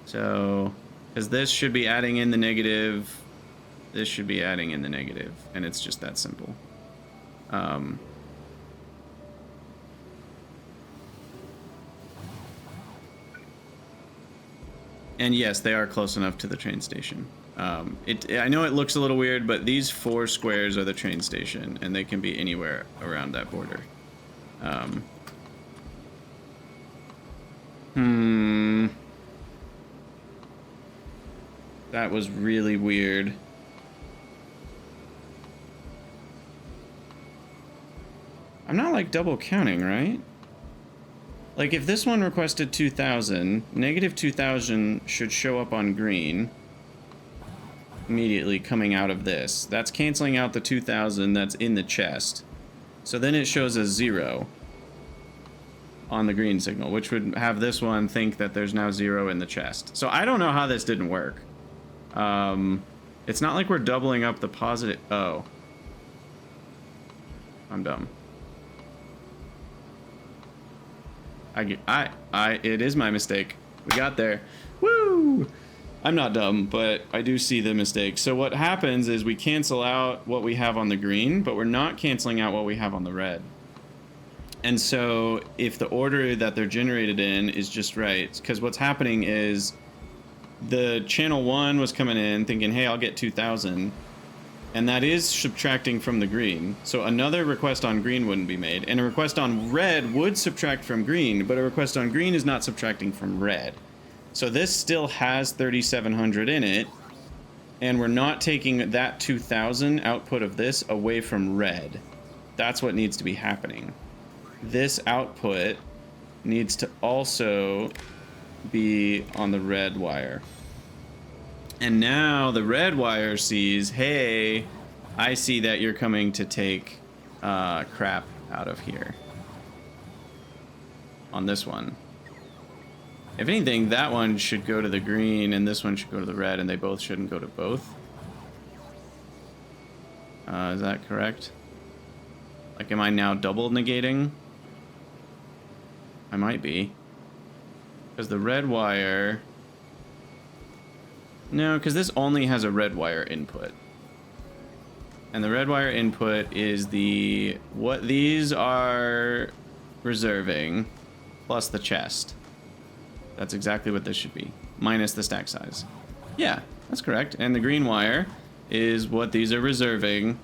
So, because this should be adding in the negative, this should be adding in the negative, and it's just that simple. And yes, they are close enough to the train station. I know it looks a little weird, but these 4 squares are the train station, and they can be anywhere around that border. That was really weird. I'm not like double counting, right? Like if this one requested 2,000, -2,000 should show up on green immediately coming out of this. That's canceling out the 2,000 that's in the chest. So then it shows a 0 on the green signal, which would have this one think that there's now 0 in the chest. So I don't know how this didn't work. It's not like we're doubling up the positive. Oh. I'm dumb. It is my mistake. We got there. Woo! I'm not dumb, but I do see the mistake. So what happens is we cancel out what we have on the green, but we're not canceling out what we have on the red. And so if the order that they're generated in is just right, because what's happening is the channel 1 was coming in thinking, hey, I'll get 2,000. And that is subtracting from the green. So another request on green wouldn't be made. And a request on red would subtract from green, but a request on green is not subtracting from red. So this still has 3,700 in it, and we're not taking that 2,000 output of this away from red. That's what needs to be happening. This output needs to also be on the red wire. And now the red wire sees, hey, I see that you're coming to take crap out of here. on this one. If anything, that one should go to the green and this one should go to the red, and they both shouldn't go to both. Is that correct? Like, am I now double negating? I might be. Because the red wire... No, because this only has a red wire input. And the red wire input is the... what these are reserving, plus the chest. That's exactly what this should be, minus the stack size. Yeah, that's correct. And the green wire is what these are reserving,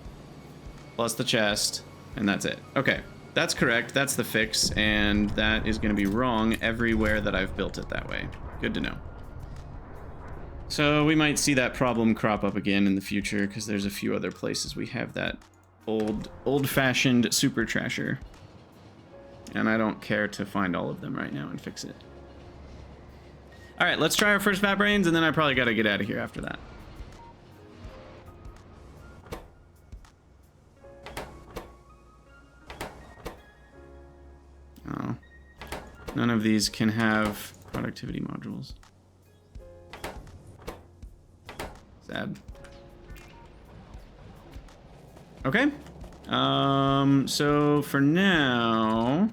plus the chest, and that's it. Okay, that's correct. That's the fix, and that is going to be wrong everywhere that I've built it that way. Good to know. So we might see that problem crop up again in the future, because there's a few other places we have that old-fashioned super trasher. And I don't care to find all of them right now and fix it. All right, let's try our first Vatbrains, and then I probably got to get out of here after that. Oh, none of these can have productivity modules. Sad. Okay. So for now,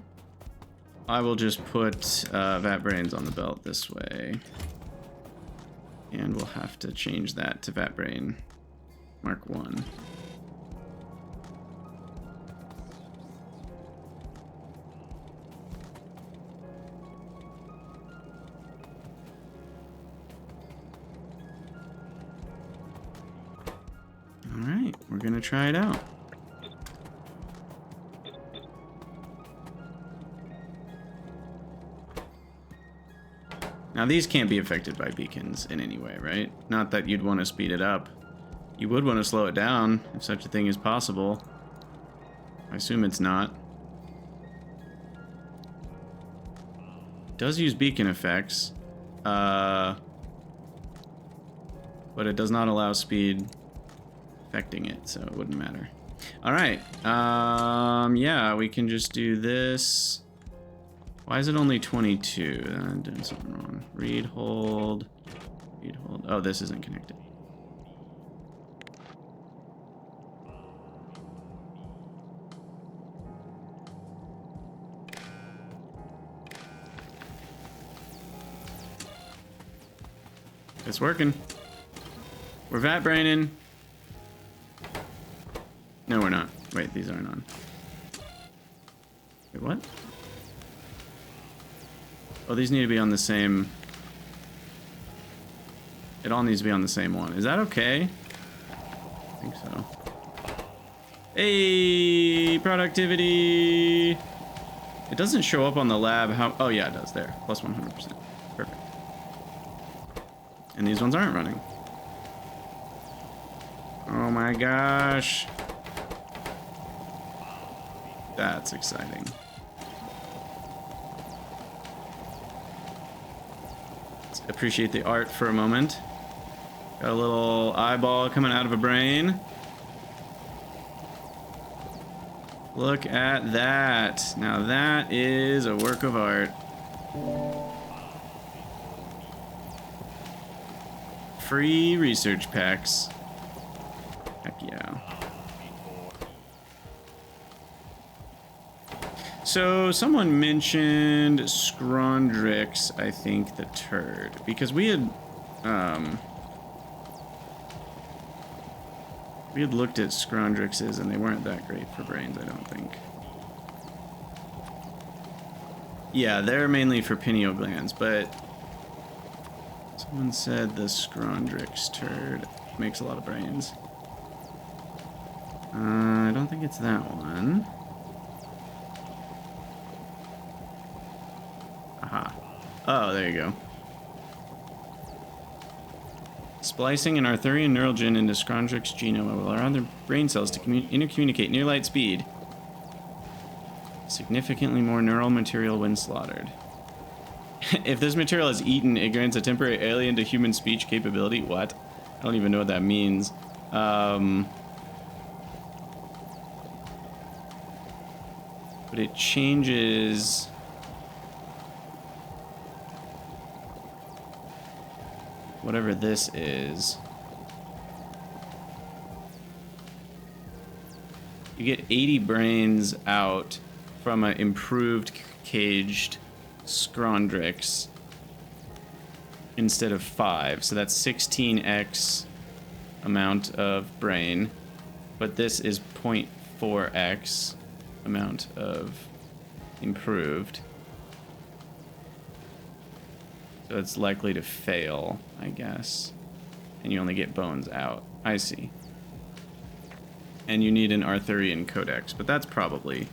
I will just put Vatbrains on the belt this way. And we'll have to change that to Vatbrain Mark 1. Alright, we're gonna try it out. Now these can't be affected by beacons in any way, right? Not that you'd want to speed it up. You would want to slow it down, if such a thing is possible. I assume it's not. It does use beacon effects. But it does not allow speed affecting it, so it wouldn't matter. Alright, yeah, we can just do this. Why is it only 22? I'm doing something wrong. Read, hold, read, hold. Oh, this isn't connected. It's working. We're Vatbraining. No, we're not. Wait, these aren't on. Wait, what? Oh, these need to be on the same... It all needs to be on the same one. Is that okay? I think so. Hey, productivity! It doesn't show up on the lab how... Oh, yeah, it does. There. Plus 100%. Perfect. And these ones aren't running. Oh my gosh. That's exciting. Let's appreciate the art for a moment. Got a little eyeball coming out of a brain. Look at that. Now that is a work of art. Free research packs. Heck yeah. So someone mentioned Scrondrix, I think, the turd, because we had looked at Scrondrixes and they weren't that great for brains, I don't think. Yeah, they're mainly for pineal glands, but someone said the Scrondrix turd makes a lot of brains. I don't think it's that one. Aha. Oh, there you go. Splicing an Arthurian neural gene into Scrondrix genome will allow their brain cells to intercommunicate near light speed. Significantly more neural material when slaughtered. If this material is eaten, it grants a temporary alien to human speech capability. What? I don't even know what that means. But it changes whatever this is. You get 80 brains out from an improved caged Scrondrix instead of 5. So that's 16x amount of brain. But this is 0.4x amount of improved. So it's likely to fail, I guess. And you only get bones out. I see. And you need an Arthurian codex, but that's probably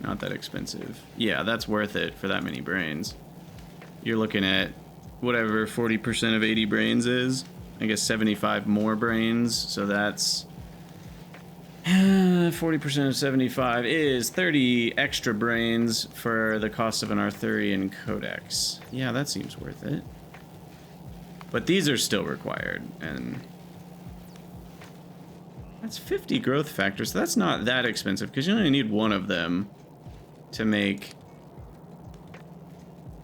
not that expensive. Yeah, that's worth it for that many brains. You're looking at whatever 40% of 80 brains is. I guess 75 more brains, so that's 40% of 75 is 30 extra brains for the cost of an Arthurian codex. Yeah, that seems worth it. But these are still required, and that's 50 growth factors. So that's not that expensive because you only need one of them to make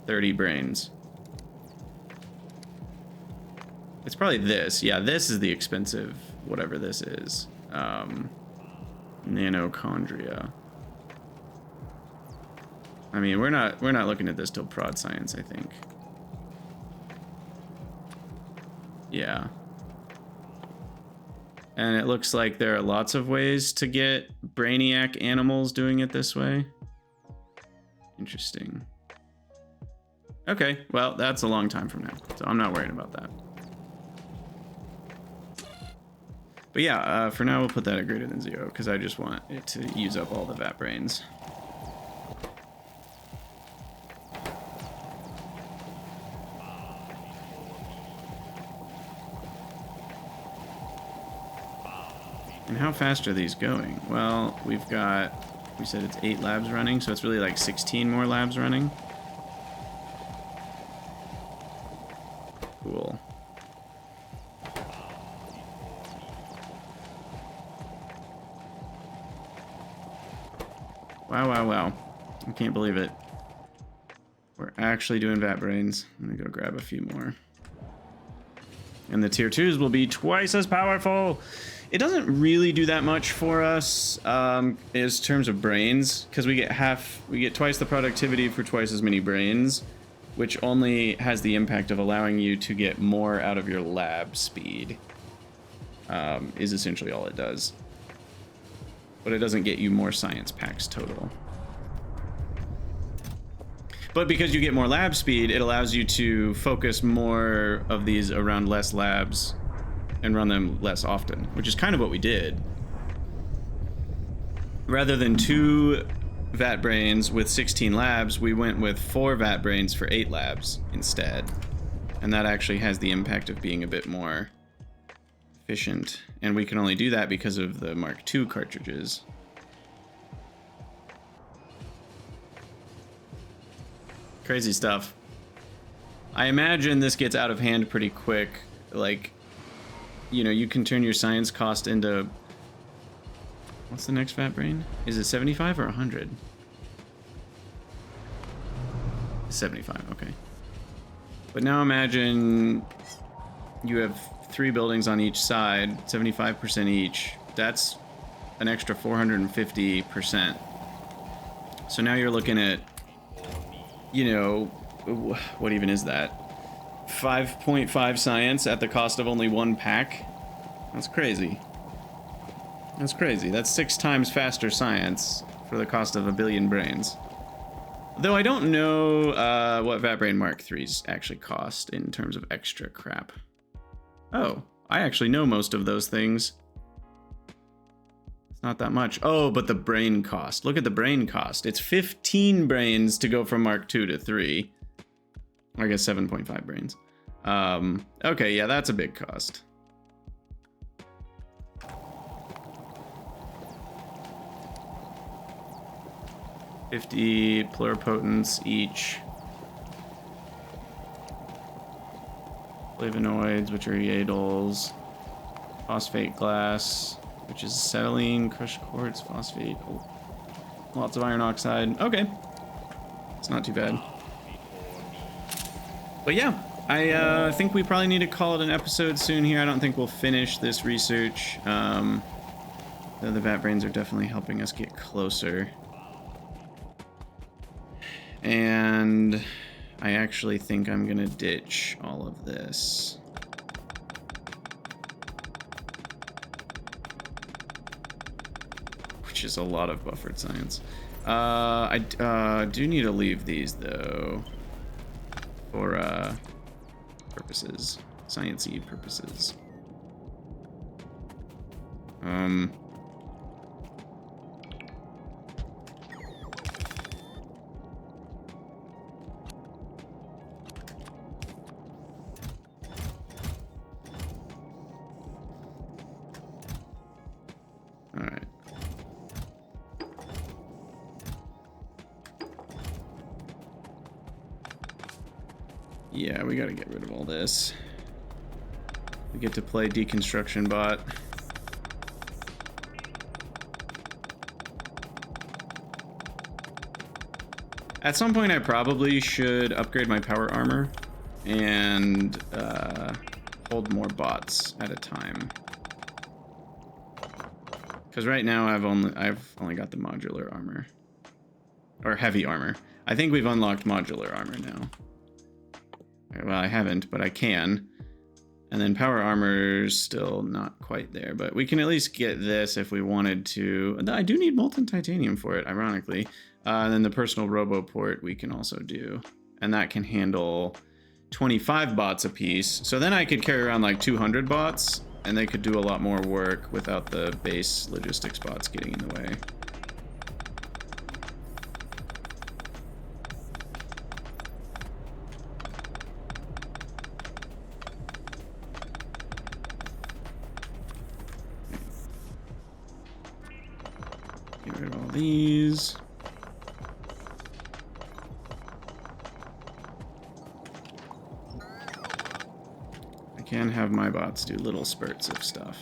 30 brains. It's probably this. Yeah, this is the expensive, whatever this is. Nanochondria. I mean, we're not looking at this till prod science, I think. Yeah. And it looks like there are lots of ways to get brainiac animals doing it this way. Interesting. Okay, well, that's a long time from now, so I'm not worried about that. But yeah, for now we'll put that at greater than 0, because I just want it to use up all the Vatbrains. And how fast are these going? Well, we said it's 8 labs running, so it's really like 16 more labs running. Cool. Wow, wow, wow. I can't believe it. We're actually doing Vatbrains. I'm gonna go grab a few more. And the tier 2s will be twice as powerful. It doesn't really do that much for us in terms of brains, because we get twice the productivity for twice as many brains, which only has the impact of allowing you to get more out of your lab speed, is essentially all it does. But it doesn't get you more science packs total. But because you get more lab speed, it allows you to focus more of these around less labs and run them less often, which is kind of what we did. Rather than 2 Vatbrains with 16 labs, we went with 4 Vatbrains for 8 labs instead. And that actually has the impact of being a bit more efficient. And we can only do that because of the Mark II cartridges. Crazy stuff. I imagine this gets out of hand pretty quick. Like, you know, you can turn your science cost into... What's the next Vatbrain? Is it 75 or 100? 75, okay. But now imagine you have 3 buildings on each side, 75% each. That's an extra 450%. So now you're looking at, you know, what even is that? 5.5 science at the cost of only 1 pack? That's crazy. That's crazy. That's 6 times faster science for the cost of 1 billion brains. Though I don't know what Vatbrain Mark III's actually cost in terms of extra crap. Oh, I actually know most of those things. It's not that much. Oh, but the brain cost. Look at the brain cost. It's 15 brains to go from Mark II to 3. I guess 7.5 brains. Okay, yeah, that's a big cost. $50 pluripotents each. Flavonoids, which are iadols. Phosphate glass, which is acetylene, crushed quartz, phosphate. Oh. Lots of iron oxide. Okay. It's not too bad. But yeah, I think we probably need to call it an episode soon here. I don't think we'll finish this research. Though the Vatbrains are definitely helping us get closer. And I actually think I'm gonna ditch all of this. Which is a lot of buffered science. I do need to leave these though for purposes, sciencey purposes. All right. Yeah, we gotta get rid of all this. We get to play deconstruction bot. At some point I probably should upgrade my power armor and hold more bots at a time. Because right now I've only got the modular armor. Or heavy armor. I think we've unlocked modular armor now. Well, I haven't, but I can. And then power armor's still not quite there, but we can at least get this if we wanted to. I do need molten titanium for it, ironically. And then the personal robo port we can also do. And that can handle 25 bots a piece. So then I could carry around like 200 bots, and they could do a lot more work without the base logistics bots getting in the way. Get rid of all these. I can have my bots do little spurts of stuff.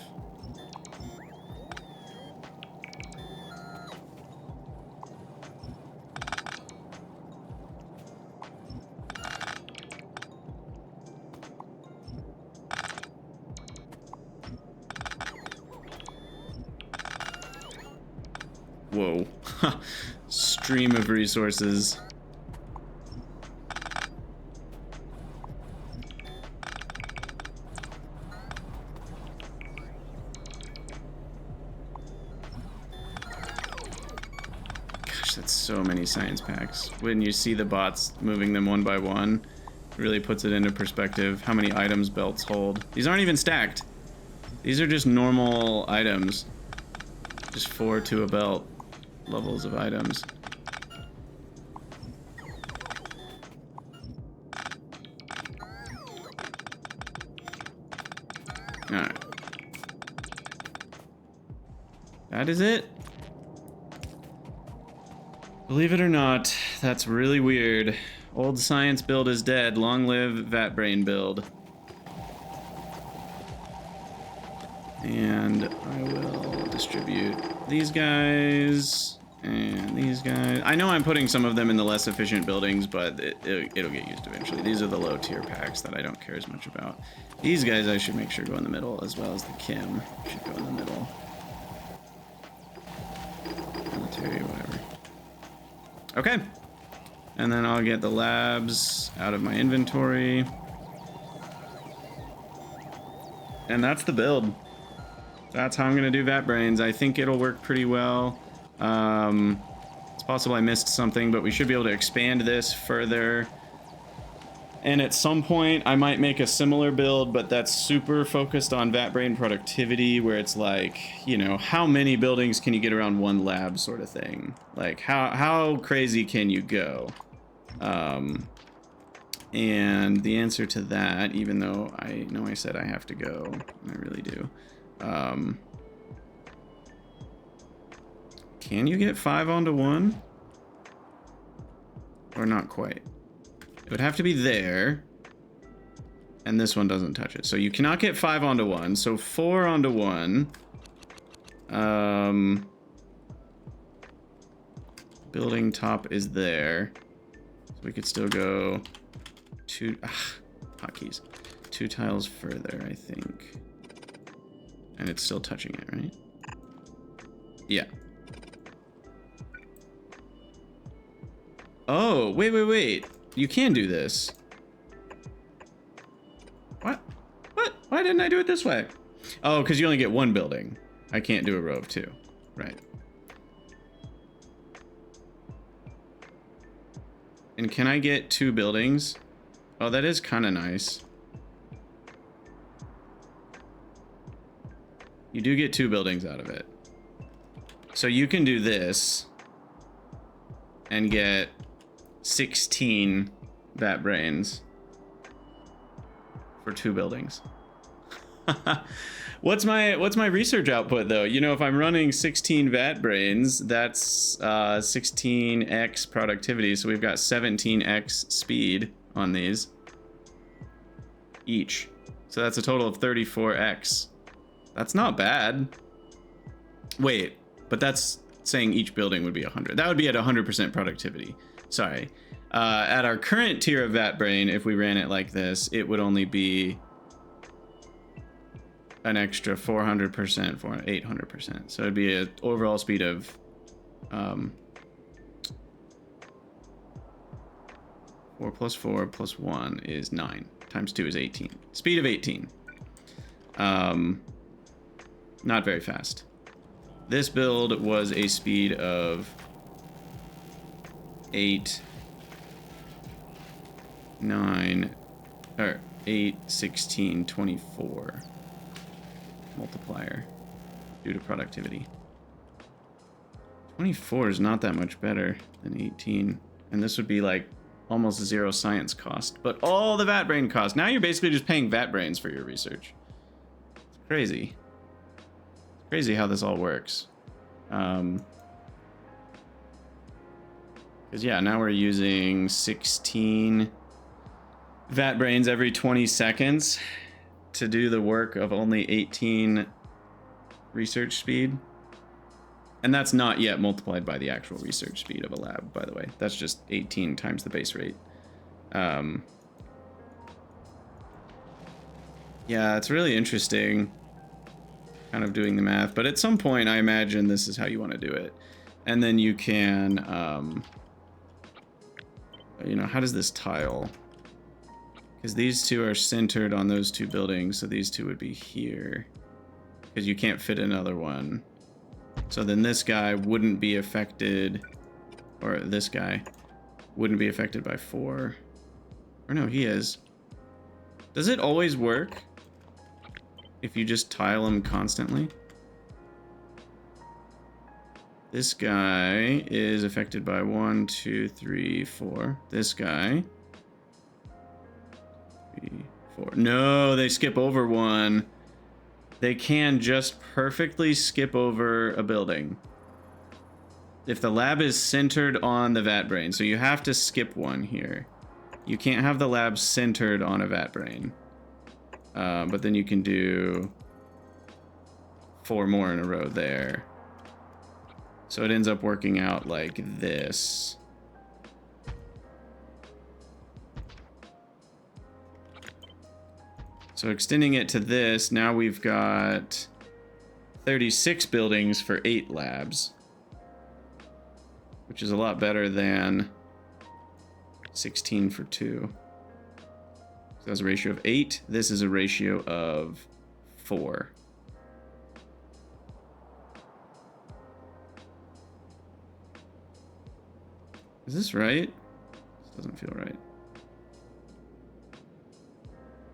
Whoa. Stream of resources. Gosh, that's so many science packs. When you see the bots moving them one by one, it really puts it into perspective how many items belts hold. These aren't even stacked. These are just normal items. Just 4 to a belt levels of items. Alright. That is it. Believe it or not, that's really weird. Old science build is dead. Long live Vatbrain build. And I will distribute these guys and these guys. I know I'm putting some of them in the less efficient buildings, but it'll get used eventually. These are the low tier packs that I don't care as much about. These guys I should make sure go in the middle, as well as the Kim should go in the middle. Military, whatever. Okay. And then I'll get the labs out of my inventory. And that's the build. That's how I'm gonna do Vatbrains. I think it'll work pretty well. It's possible I missed something, but we should be able to expand this further. And at some point, I might make a similar build, but that's super focused on Vatbrain productivity, where it's like, you know, how many buildings can you get around one lab sort of thing? Like, how crazy can you go? And the answer to that, even though I know I said I have to go, and I really do. Can you get 5 onto 1? Or not quite? It would have to be there. And this one doesn't touch it. So you cannot get 5 onto 1. So 4 onto 1. Building top is there. So we could still go 2. hotkeys. 2 tiles further, I think. And it's still touching it, right? Yeah. Oh, wait. You can do this. What? Why didn't I do it this way? Oh, because you only get 1 building. I can't do a row of 2. Right. And can I get 2 buildings? Oh, that is kind of nice. You do get 2 buildings out of it. So you can do this and get 16 Vatbrains for 2 buildings. What's my research output though? You know, if I'm running 16 Vatbrains, that's 16x productivity. So we've got 17x speed on these each. So that's a total of 34x. That's not bad. Wait, but that's saying each building would be 100. That would be at 100% productivity. Sorry. At our current tier of Vatbrain, if we ran it like this, it would only be an extra 400%, 800%. So it'd be an overall speed of 4 plus 4 plus 1 is 9. Times 2 is 18. Speed of 18. Not very fast. This build was a speed of 8, 9, or 8, 16, 24 multiplier due to productivity. 24 is not that much better than 18. And this would be like almost 0 science cost, but all the Vatbrain cost. Now you're basically just paying Vatbrains for your research. It's crazy. It's crazy how this all works. Because yeah, now we're using 16 Vatbrains every 20 seconds to do the work of only 18 research speed. And that's not yet multiplied by the actual research speed of a lab, by the way. That's just 18 times the base rate. Yeah, it's really interesting kind of doing the math, but at some point I imagine this is how you want to do it. And then you can, you know, how does this tile? Because these 2 are centered on those 2 buildings, so these 2 would be here. Because you can't fit another one. So then this guy wouldn't be affected, or this guy wouldn't be affected by 4. Or no, he is. Does it always work if you just tile them constantly? This guy is affected by 1, 2, 3, 4. This guy. 3, 4. No, they skip over 1. They can just perfectly skip over a building if the lab is centered on the Vatbrain. So you have to skip 1 here. You can't have the lab centered on a Vatbrain. But then you can do 4 more in a row there. So it ends up working out like this. So extending it to this, now we've got 36 buildings for 8 labs, which is a lot better than 16 for 2. So that's a ratio of 8. This is a ratio of 4. Is this right? This doesn't feel right.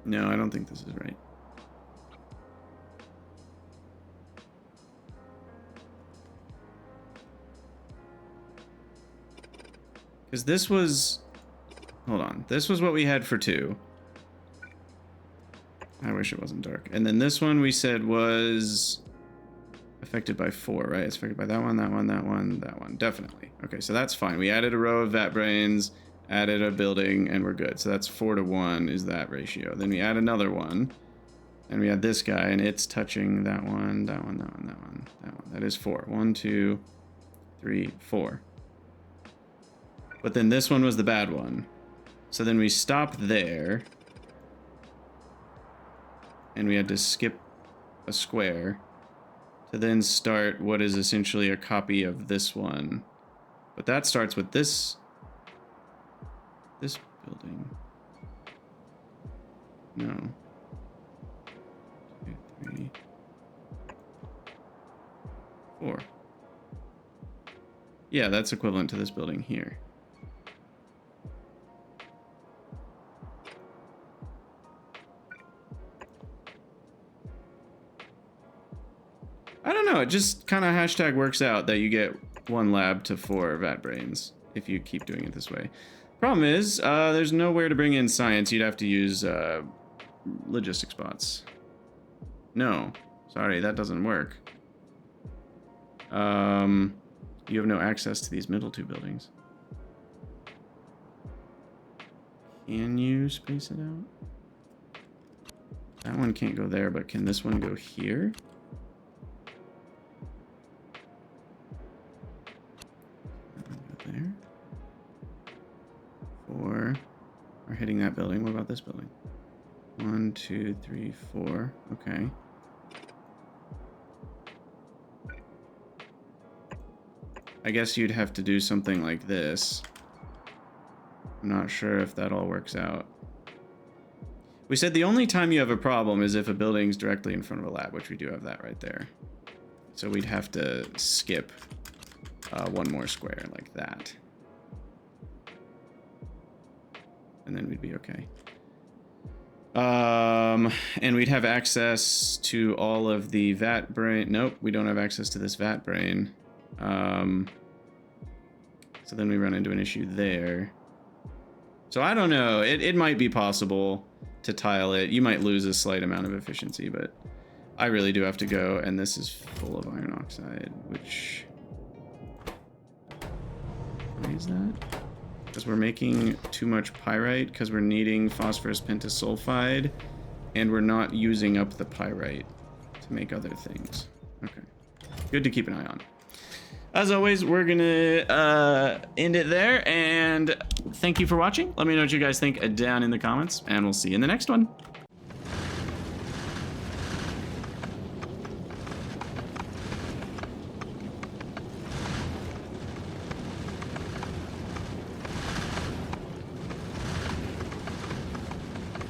No, I don't think this is right. Because this was... Hold on. This was what we had for 2. I wish it wasn't dark. And then this one we said was affected by 4, right? It's affected by that one, that one, that one, that one. Definitely. Okay, so that's fine. We added a row of Vatbrains, added a building, and we're good. So that's 4 to 1 is that ratio. Then we add another one, and we add this guy, and it's touching that one, that one, that one, that one, that one. That is 4. 1, 2, 3, 4. But then this one was the bad one. So then we stop there, and we had to skip a square to then start what is essentially a copy of this one. But that starts with this building. No. 2, 3, 4. Yeah, that's equivalent to this building here. I don't know, it just kind of hashtag works out that you get 1 lab to 4 Vatbrains if you keep doing it this way. Problem is, there's nowhere to bring in science. You'd have to use logistics bots. No, sorry, that doesn't work. You have no access to these middle 2 buildings. Can you space it out? That one can't go there, but can this one go here? That one go there. 4 are hitting that building. What about this building? 1, 2, 3, 4. Okay. I guess you'd have to do something like this. I'm not sure if that all works out. We said the only time you have a problem is if a building's directly in front of a lab, which we do have that right there. So we'd have to skip 1 more square like that. And then we'd be okay. And we'd have access to all of the Vatbrain. Nope, we don't have access to this Vatbrain. So then we run into an issue there. So I don't know. It might be possible to tile it. You might lose a slight amount of efficiency, but I really do have to go. And this is full of iron oxide, which... Why is that? Because we're making too much pyrite, because we're needing phosphorus pentasulfide, and we're not using up the pyrite to make other things. Okay. Good to keep an eye on. As always, we're gonna end it there, and thank you for watching. Let me know what you guys think down in the comments, and we'll see you in the next one.